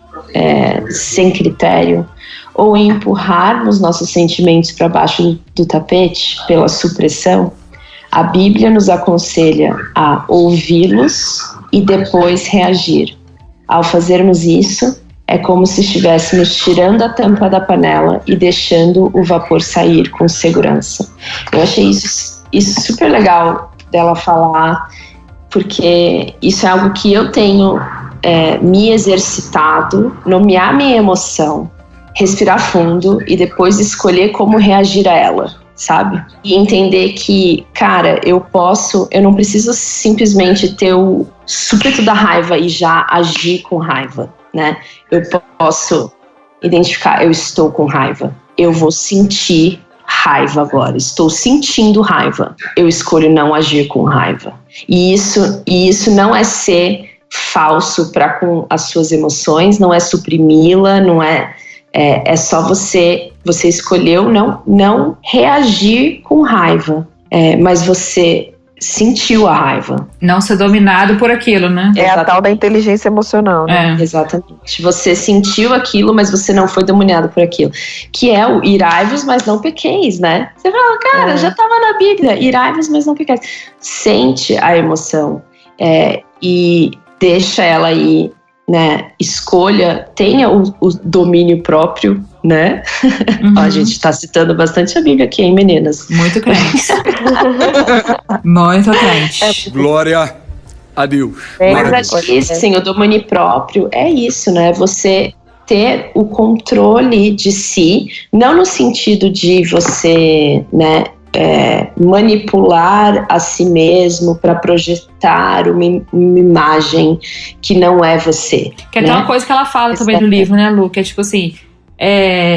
sem critério, ou empurrarmos nossos sentimentos para baixo do tapete pela supressão, a Bíblia nos aconselha a ouvi-los e depois reagir. Ao fazermos isso, é como se estivéssemos tirando a tampa da panela e deixando o vapor sair com segurança. Eu achei isso super legal dela falar, porque isso é algo que eu tenho me exercitado, nomear minha emoção, respirar fundo e depois escolher como reagir a ela, sabe? E entender que, cara, eu não preciso simplesmente ter o súbito da raiva e já agir com raiva, né? Eu posso identificar, eu estou com raiva, eu vou sentir raiva agora, estou sentindo raiva, eu escolho não agir com raiva. E isso não é ser falso para com as suas emoções, não é suprimi-la, não é só você escolheu não reagir com raiva, mas você sentiu a raiva. Não ser dominado por aquilo, né? É a tal da inteligência emocional, né? Exatamente. Você sentiu aquilo, mas você não foi dominado por aquilo. Que é o irai-vos, mas não pequeis, né? Você fala, cara, já estava na Bíblia, irai-vos, mas não pequeis. Sente a emoção e deixa ela aí, né? Escolha, tenha o domínio próprio, né? Uhum. A gente tá citando bastante a Bíblia aqui, hein, meninas? Muito crente. Muito crente. Glória a Deus. Mas isso, sim, o domínio próprio é isso, né? Você ter o controle de si, não no sentido de você, né, manipular a si mesmo para projetar uma imagem que não é você. Que é até uma coisa que ela fala também no livro, né, Lu? Que é tipo assim,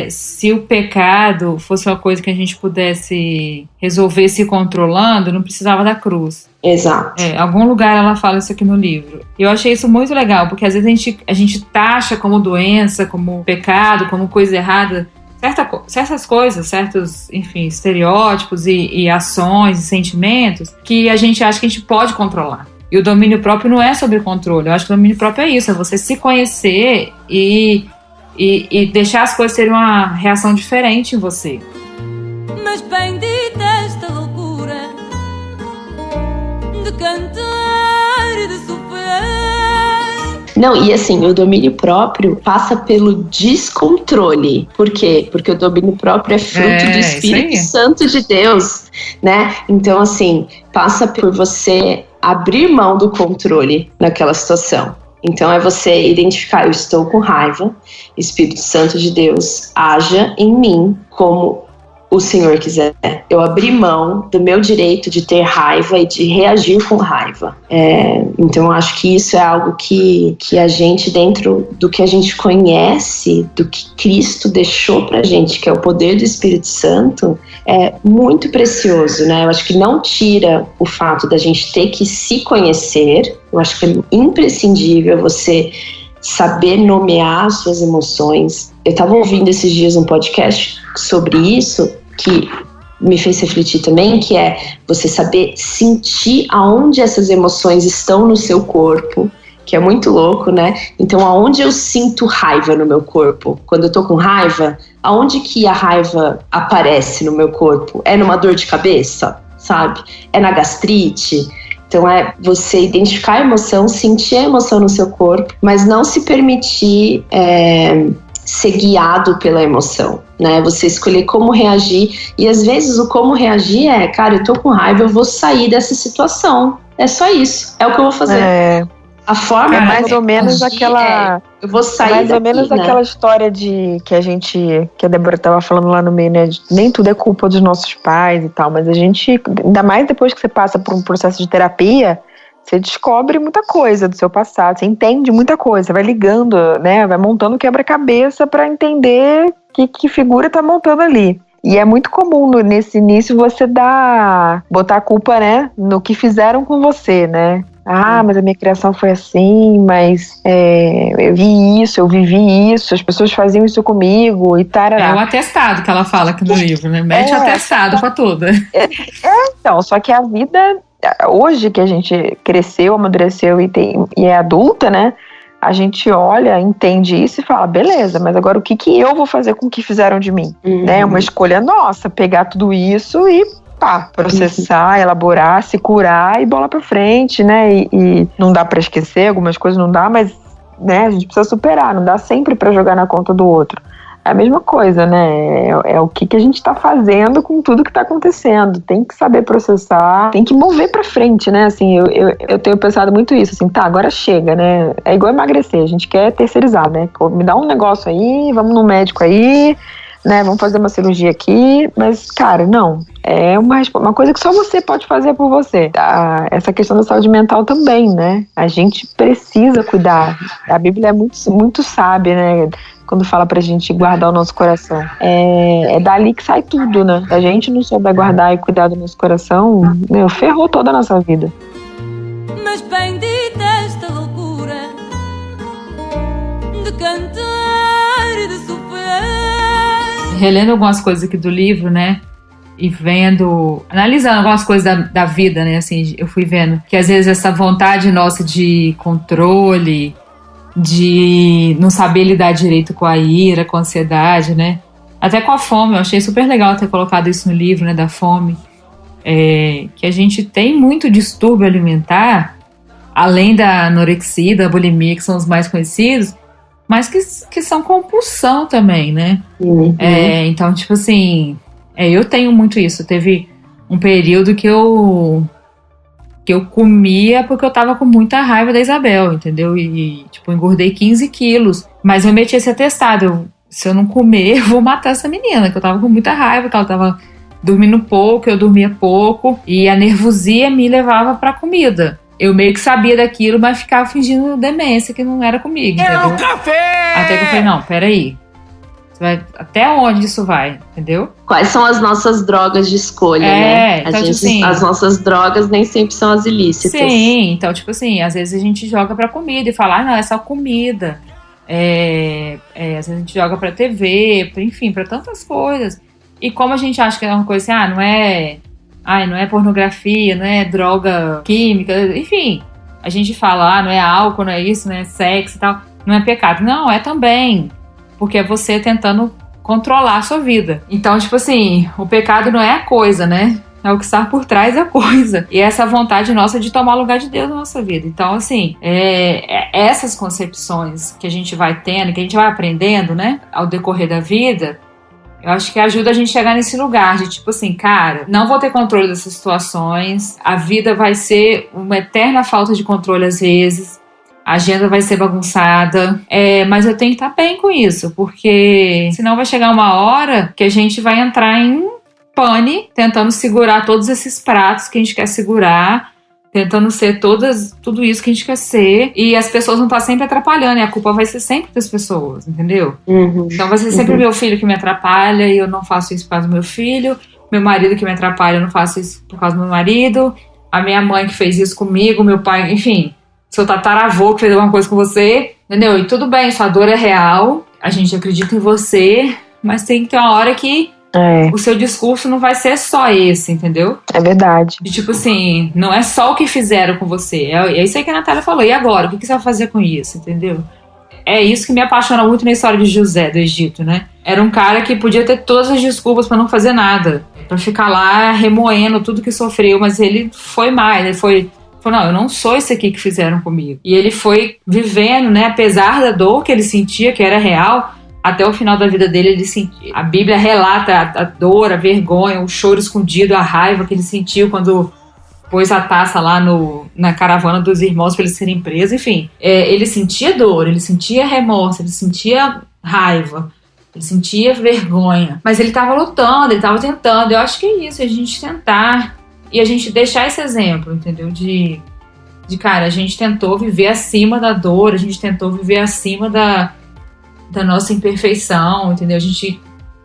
se o pecado fosse uma coisa que a gente pudesse resolver se controlando, não precisava da cruz. Exato. Em algum lugar ela fala isso aqui no livro. E eu achei isso muito legal, porque às vezes a gente taxa como doença, como pecado, como coisa errada, certas coisas, certos, enfim, estereótipos e ações e sentimentos que a gente acha que a gente pode controlar. E o domínio próprio não é sobre controle. Eu acho que o domínio próprio é isso, é você se conhecer e deixar as coisas terem uma reação diferente em você. Mas bendita esta loucura de cantar e de sofrer. Não, e assim, o domínio próprio passa pelo descontrole. Por quê? Porque o domínio próprio é fruto do Espírito Santo de Deus, né? Então, assim, passa por você abrir mão do controle naquela situação. Então é você identificar, eu estou com raiva, Espírito Santo de Deus, haja em mim como o Senhor quiser. Eu abri mão do meu direito de ter raiva e de reagir com raiva. Então eu acho que isso é algo que a gente, dentro do que a gente conhece, do que Cristo deixou pra gente, que é o poder do Espírito Santo, é muito precioso, né? Eu acho que não tira o fato da gente ter que se conhecer. Eu acho que é imprescindível você saber nomear as suas emoções. Eu estava ouvindo esses dias um podcast sobre isso, que me fez refletir também, que é você saber sentir aonde essas emoções estão no seu corpo, que é muito louco, né? Então, aonde eu sinto raiva no meu corpo? Quando eu tô com raiva, aonde que a raiva aparece no meu corpo? É numa dor de cabeça, sabe? É na gastrite? Então é você identificar a emoção, sentir a emoção no seu corpo, mas não se permitir ser guiado pela emoção, né? Você escolher como reagir, e às vezes o como reagir é, cara, eu tô com raiva, eu vou sair dessa situação. É só isso, é o que eu vou fazer. A forma é mais ou menos aquela. Eu vou sair mais daqui, ou menos né? aquela história que a Débora estava falando lá no meio, né? Nem tudo é culpa dos nossos pais e tal, mas a gente, ainda mais depois que você passa por um processo de terapia, você descobre muita coisa do seu passado, você entende muita coisa, vai ligando, né? Vai montando quebra-cabeça para entender que figura tá montando ali. E é muito comum nesse início você botar a culpa, né, no que fizeram com você, né? Ah, mas a minha criação foi assim, mas eu vi isso, eu vivi isso, as pessoas faziam isso comigo e tarará. É o atestado que ela fala aqui no livro, né? Mete atestado pra tudo. Então, só que a vida, hoje que a gente cresceu, amadureceu e é adulta, né? A gente olha, entende isso e fala, beleza, mas agora o que eu vou fazer com o que fizeram de mim? Né? É uma escolha nossa, pegar tudo isso e processar, elaborar, se curar e bola pra frente, né? E não dá pra esquecer, algumas coisas não dá, mas, né, a gente precisa superar, não dá sempre pra jogar na conta do outro. É a mesma coisa, né? É o que a gente tá fazendo com tudo que tá acontecendo. Tem que saber processar, tem que mover pra frente, né? Assim, eu tenho pensado muito isso, assim, agora chega, né? É igual emagrecer, a gente quer terceirizar, né? Pô, me dá um negócio aí, vamos no médico aí, né? Vamos fazer uma cirurgia aqui, mas, cara, não. É uma coisa que só você pode fazer por você. Essa questão da saúde mental também, né? A gente precisa cuidar. A Bíblia é muito, muito sábia, né? Quando fala pra gente guardar o nosso coração. É dali que sai tudo, né? Se a gente não souber guardar e cuidar do nosso coração, ferrou toda a nossa vida. Mas bendita esta loucura de cantar e de sofrer. Relendo algumas coisas aqui do livro, né? E analisando algumas coisas da vida, né? Assim, eu fui vendo que às vezes essa vontade nossa de controle, de não saber lidar direito com a ira, com a ansiedade, né? Até com a fome, eu achei super legal ter colocado isso no livro, né? Da fome. Que a gente tem muito distúrbio alimentar, além da anorexia, da bulimia, que são os mais conhecidos, mas que são compulsão também, né? Então, tipo assim, eu tenho muito isso. Teve um período que eu comia porque eu tava com muita raiva da Isabel, entendeu? E, tipo, engordei 15 quilos. Mas eu meti esse atestado. Se eu não comer, eu vou matar essa menina, que eu tava com muita raiva, que ela tava dormindo pouco, eu dormia pouco. E a nervosia me levava pra comida. Eu meio que sabia daquilo, mas ficava fingindo demência, que não era comigo, entendeu? Café! Até que eu falei, não, peraí. Até onde isso vai, entendeu? Quais são as nossas drogas de escolha, né? Então, tipo assim, as nossas drogas nem sempre são as ilícitas. Sim, então, tipo assim, às vezes a gente joga pra comida e fala, não, é só comida. Às vezes a gente joga pra TV, enfim, pra tantas coisas. E como a gente acha que é uma coisa assim, não é pornografia, não é droga química, enfim. A gente fala, não é álcool, não é isso, não é sexo e tal, não é pecado. Não, é também. Porque é você tentando controlar a sua vida. Então, tipo assim, o pecado não é a coisa, né? É o que está por trás da coisa. E essa vontade nossa de tomar o lugar de Deus na nossa vida. Então, assim, essas concepções que a gente vai tendo, que a gente vai aprendendo, né, ao decorrer da vida, eu acho que ajuda a gente a chegar nesse lugar de, tipo assim, cara, não vou ter controle dessas situações, a vida vai ser uma eterna falta de controle às vezes, a agenda vai ser bagunçada, mas eu tenho que estar bem com isso, porque senão vai chegar uma hora que a gente vai entrar em pane, tentando segurar todos esses pratos que a gente quer segurar, tentando ser tudo isso que a gente quer ser, e as pessoas vão estar sempre atrapalhando, e a culpa vai ser sempre das pessoas, entendeu? Então vai ser sempre meu filho que me atrapalha, e eu não faço isso por causa do meu filho, meu marido que me atrapalha, eu não faço isso por causa do meu marido, a minha mãe que fez isso comigo, meu pai, enfim, seu tataravô que fez alguma coisa com você, entendeu? E tudo bem, sua dor é real, a gente acredita em você, mas tem que ter uma hora que o seu discurso não vai ser só esse, entendeu? É verdade. E tipo assim, não é só o que fizeram com você. É isso aí que a Natália falou. E agora? O que você vai fazer com isso, entendeu? É isso que me apaixona muito na história de José, do Egito, né? Era um cara que podia ter todas as desculpas pra não fazer nada. Pra ficar lá remoendo tudo que sofreu. Mas ele foi mais. Ele falou, não, eu não sou esse aqui que fizeram comigo. E ele foi vivendo, né? Apesar da dor que ele sentia, que era real, até o final da vida dele, ele sentia. A Bíblia relata a dor, a vergonha, o choro escondido, a raiva que ele sentiu quando pôs a taça lá na caravana dos irmãos para eles serem presos. Enfim, ele sentia dor, ele sentia remorso, ele sentia raiva, ele sentia vergonha. Mas ele estava lutando, ele estava tentando. Eu acho que é isso, a gente tentar e a gente deixar esse exemplo, entendeu? De cara, a gente tentou viver acima da dor, a gente tentou viver acima da nossa imperfeição, entendeu? A gente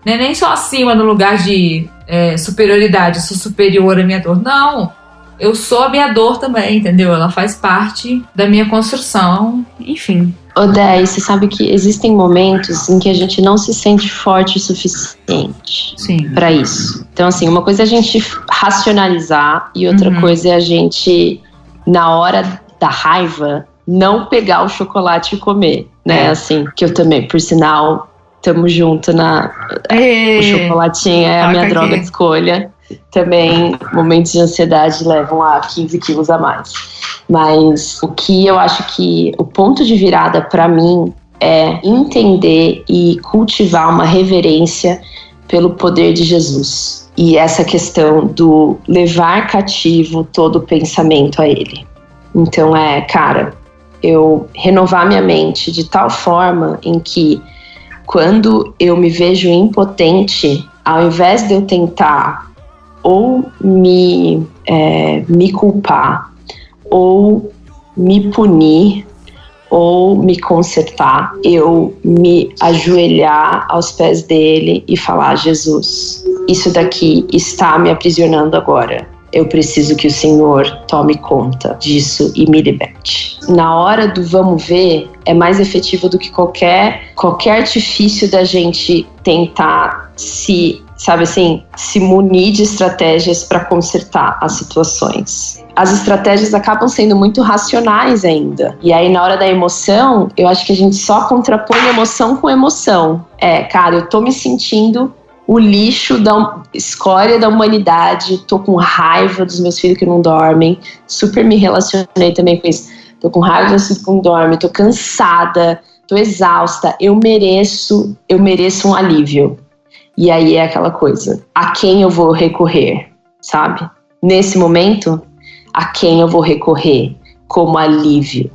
não é nem só acima no lugar de superioridade, eu sou superior à minha dor. Não, eu sou a minha dor também, entendeu? Ela faz parte da minha construção, enfim. Odé, você sabe que existem momentos em que a gente não se sente forte o suficiente para isso. Então, assim, uma coisa é a gente racionalizar e outra coisa é a gente, na hora da raiva, não pegar o chocolate e comer, né? Assim, que eu também, por sinal, tamo junto o chocolatinho é a minha droga de escolha. Também, momentos de ansiedade levam a 15 quilos a mais. Mas o que eu acho que o ponto de virada para mim é entender e cultivar uma reverência pelo poder de Jesus. E essa questão do levar cativo todo o pensamento a Ele. Então cara, eu renovar minha mente de tal forma em que quando eu me vejo impotente, ao invés de eu tentar ou me culpar, ou me punir, ou me consertar, eu me ajoelhar aos pés dele e falar: Jesus, isso daqui está me aprisionando agora. Eu preciso que o Senhor tome conta disso e me liberte. Na hora do vamos ver, é mais efetivo do que qualquer artifício da gente tentar se munir de estratégias para consertar as situações. As estratégias acabam sendo muito racionais ainda. E aí, na hora da emoção, eu acho que a gente só contrapõe emoção com emoção. Cara, eu tô me sentindo o lixo da escória da humanidade, tô com raiva dos meus filhos que não dormem, super me relacionei também com isso, tô com raiva dos meus filhos que não dormem, tô cansada, tô exausta, eu mereço um alívio. E aí é aquela coisa, a quem eu vou recorrer, sabe? Nesse momento, a quem eu vou recorrer como alívio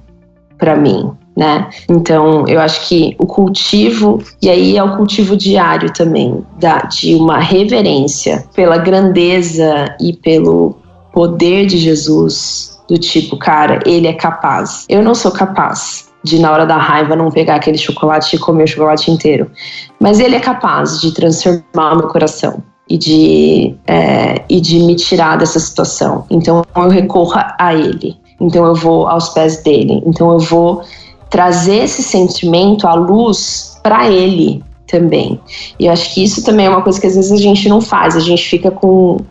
para mim, né? Então, eu acho que o cultivo, e aí é o cultivo diário também, de uma reverência pela grandeza e pelo poder de Jesus, do tipo, cara, ele é capaz. Eu não sou capaz de na hora da raiva não pegar aquele chocolate e comer o chocolate inteiro. Mas ele é capaz de transformar o meu coração e de me tirar dessa situação. Então eu recorro a ele. Então eu vou aos pés dele. Então eu vou trazer esse sentimento à luz para ele também. E eu acho que isso também é uma coisa que às vezes a gente não faz. A gente fica com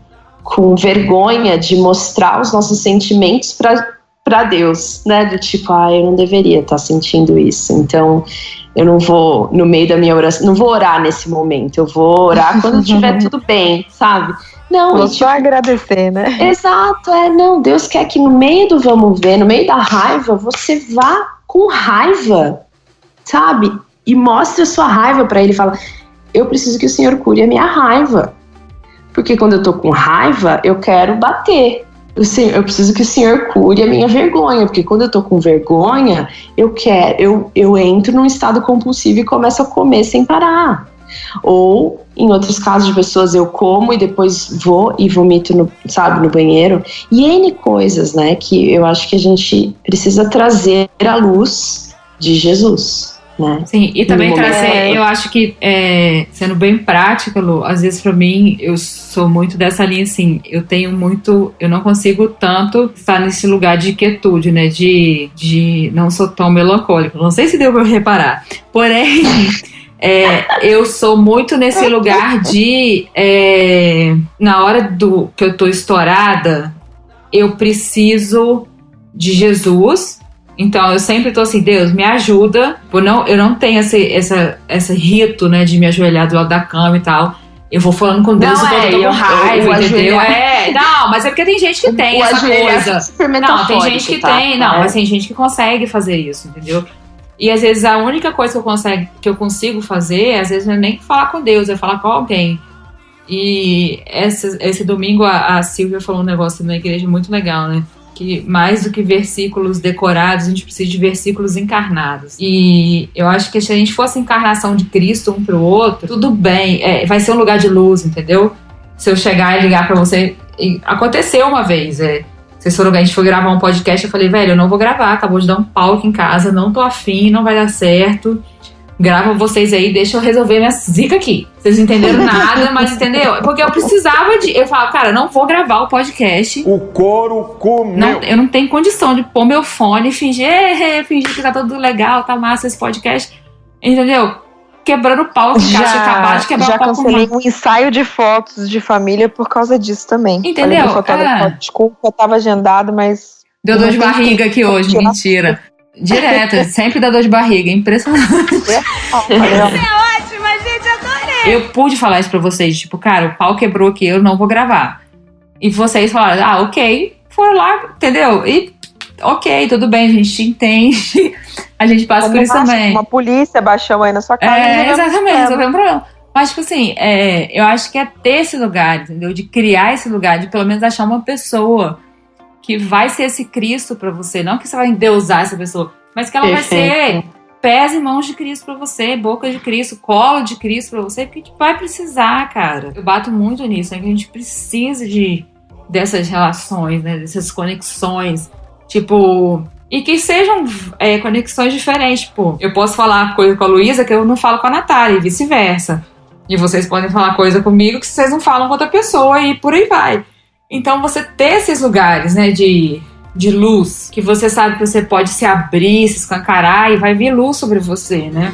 vergonha de mostrar os nossos sentimentos para Deus, né? Do tipo, eu não deveria estar sentindo isso. Então eu não vou, no meio da minha oração, não vou orar nesse momento. Eu vou orar quando estiver tudo bem, sabe? Não, vou só agradecer, né? Exato, não, Deus quer que no meio do vamos ver, no meio da raiva, você vá com raiva, sabe? E mostre a sua raiva para ele, fala, eu preciso que o Senhor cure a minha raiva, porque quando eu tô com raiva, eu quero bater. Eu preciso que o Senhor cure a minha vergonha, porque quando eu tô com vergonha, eu entro num estado compulsivo e começo a comer sem parar. Ou, em outros casos de pessoas, eu como e depois vou e vomito no banheiro. E N coisas, né, que eu acho que a gente precisa trazer à luz de Jesus. Né? Sim, e também trazer, eu acho que sendo bem prática, Lu, às vezes pra mim, eu sou muito dessa linha assim, eu não consigo tanto estar nesse lugar de quietude, né, de não sou tão melancólico, não sei se deu pra eu reparar, porém eu sou muito nesse lugar de na hora que eu tô estourada, eu preciso de Jesus. Então eu sempre tô assim, Deus, me ajuda. Eu não tenho esse rito, né, de me ajoelhar do lado da cama e tal. Eu vou falando com Deus, eu tô com raiva, entendeu? Não, mas é porque tem gente que tem essa coisa. Não, tem gente que tem, mas tem gente que consegue fazer isso, entendeu? E às vezes a única coisa que eu consigo fazer, às vezes não é nem falar com Deus, é falar com alguém. E esse domingo a Silvia falou um negócio na igreja muito legal, né? Que mais do que versículos decorados, a gente precisa de versículos encarnados. E eu acho que se a gente fosse a encarnação de Cristo um pro outro, tudo bem, vai ser um lugar de luz, entendeu? Se eu chegar e ligar pra você... Aconteceu uma vez, a gente foi gravar um podcast, eu falei, velho, eu não vou gravar, acabou de dar um pau aqui em casa, não tô afim, não vai dar certo... Grava vocês aí, deixa eu resolver minha zica aqui. Vocês não entenderam nada, mas entendeu? Porque eu precisava eu falava, cara, não vou gravar o podcast. O couro comeu. Eu não tenho condição de pôr meu fone e fingir que tá tudo legal, tá massa esse podcast. Entendeu? Quebrando o pau aqui em casa, acabar de quebrar o pau. Já cancelei um ensaio de fotos de família por causa disso também. Entendeu? Desculpa, eu tava agendado, mas... Deu dor de barriga aqui hoje, mentira. Direto, sempre dá dor de barriga, impressionante. Isso é ótimo, gente, adorei. Eu pude falar isso pra vocês, tipo, cara, o pau quebrou aqui, eu não vou gravar. E vocês falaram, ok, foram lá, entendeu? E ok, tudo bem, a gente entende, a gente passa por isso também. Uma polícia baixou aí na sua casa. Exatamente, resolveu um problema. Mas, tipo assim, eu acho que é ter esse lugar, entendeu? De criar esse lugar, de pelo menos achar uma pessoa que vai ser esse Cristo pra você. Não que você vai endeusar essa pessoa, mas que ela vai ser pés e mãos de Cristo pra você, boca de Cristo, colo de Cristo pra você, porque a gente vai precisar, cara. Eu bato muito nisso, né? Que a gente precisa dessas relações, né? Dessas conexões. Tipo... E que sejam conexões diferentes. Tipo, eu posso falar coisa com a Luísa que eu não falo com a Natália, e vice-versa. E vocês podem falar coisa comigo que vocês não falam com outra pessoa, e por aí vai. Então, você ter esses lugares, né, de luz, que você sabe que você pode se abrir, se escancarar e vai vir luz sobre você, né?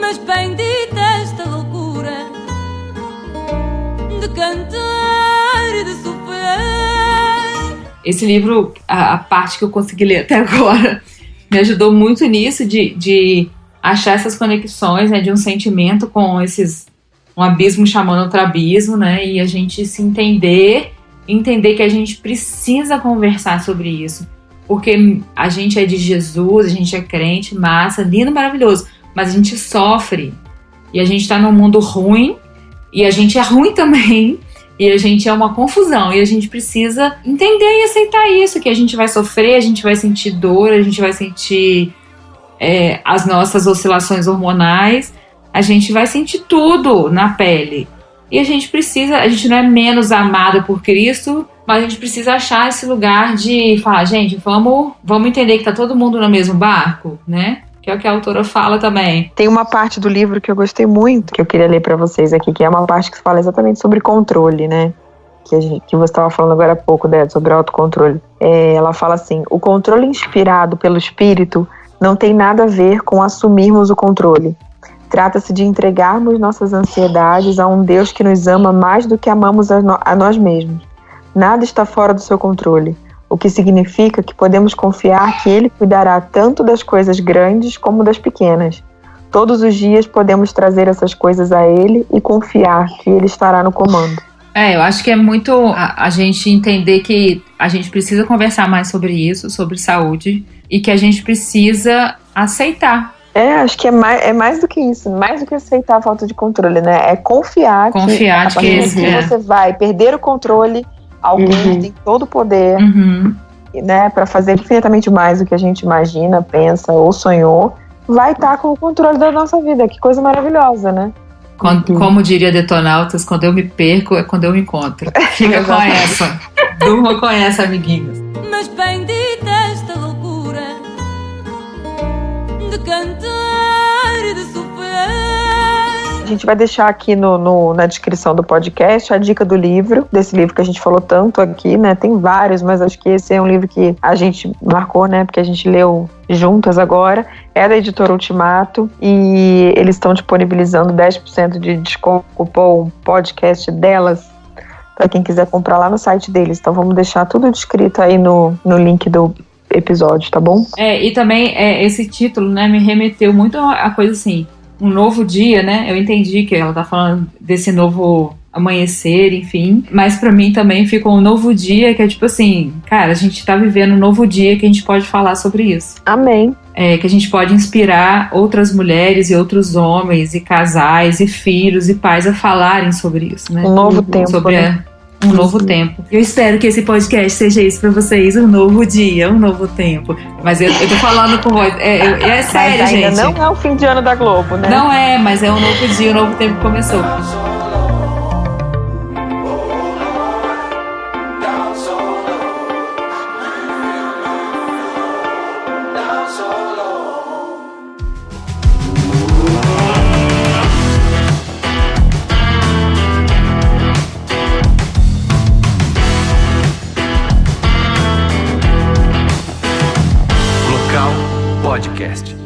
Mas bendita esta loucura de cantar e de sofrer. Esse livro, a parte que eu consegui ler até agora, me ajudou muito nisso, de achar essas conexões, né, de um sentimento com um abismo chamando outro abismo, né, e a gente se entender que a gente precisa conversar sobre isso, porque a gente é de Jesus, a gente é crente, massa, lindo, maravilhoso, mas a gente sofre, e a gente tá num mundo ruim, e a gente é ruim também, e a gente é uma confusão, e a gente precisa entender e aceitar isso, que a gente vai sofrer, a gente vai sentir dor, a gente vai sentir as nossas oscilações hormonais, a gente vai sentir tudo na pele. E a gente não é menos amado por Cristo, mas a gente precisa achar esse lugar de falar, gente, vamos entender que tá todo mundo no mesmo barco, né? Que é o que a autora fala também. Tem uma parte do livro que eu gostei muito, que eu queria ler pra vocês aqui, que é uma parte que fala exatamente sobre controle, né? Que você estava falando agora há pouco, Débora, sobre autocontrole. Ela fala assim: o controle inspirado pelo espírito não tem nada a ver com assumirmos o controle. Trata-se de entregarmos nossas ansiedades a um Deus que nos ama mais do que amamos a nós mesmos. Nada está fora do seu controle, o que significa que podemos confiar que Ele cuidará tanto das coisas grandes como das pequenas. Todos os dias podemos trazer essas coisas a Ele e confiar que Ele estará no comando. Eu acho que é muito a gente entender que a gente precisa conversar mais sobre isso, sobre saúde, e que a gente precisa aceitar. Acho que é mais do que isso, mais do que aceitar a falta de controle, né? É confiar que a partir daqui você vai perder o controle, alguém que tem todo o poder, né, para fazer infinitamente mais do que a gente imagina, pensa ou sonhou, vai estar com o controle da nossa vida. Que coisa maravilhosa, né? Como diria Detonautas, quando eu me perco é quando eu me encontro. Fica com essa. Durma com essa, amiguinhos. Mas bendita esta loucura de cantar e de sofrer. A gente vai deixar aqui na descrição do podcast a dica do livro, desse livro que a gente falou tanto aqui, né? Tem vários, mas acho que esse é um livro que a gente marcou, né? Porque a gente leu juntas agora. É da editora Ultimato e eles estão disponibilizando 10% de desconto, cupom podcast delas, para quem quiser comprar lá no site deles. Então vamos deixar tudo descrito aí no link do episódio, tá bom? E também esse título, né, me remeteu muito a coisa assim, um novo dia, né? Eu entendi que ela tá falando desse novo amanhecer, enfim, mas pra mim também ficou um novo dia, que é tipo assim, cara, a gente tá vivendo um novo dia que a gente pode falar sobre isso. Amém. Que a gente pode inspirar outras mulheres e outros homens e casais e filhos e pais a falarem sobre isso, né? Um novo tempo, sobre né? Um novo tempo. Eu espero que esse podcast seja isso pra vocês, um novo dia, um novo tempo. Mas eu tô falando com voz, é sério, mas ainda gente. Não é o fim de ano da Globo, né? Não é, mas é um novo dia, um novo tempo que começou. Podcast.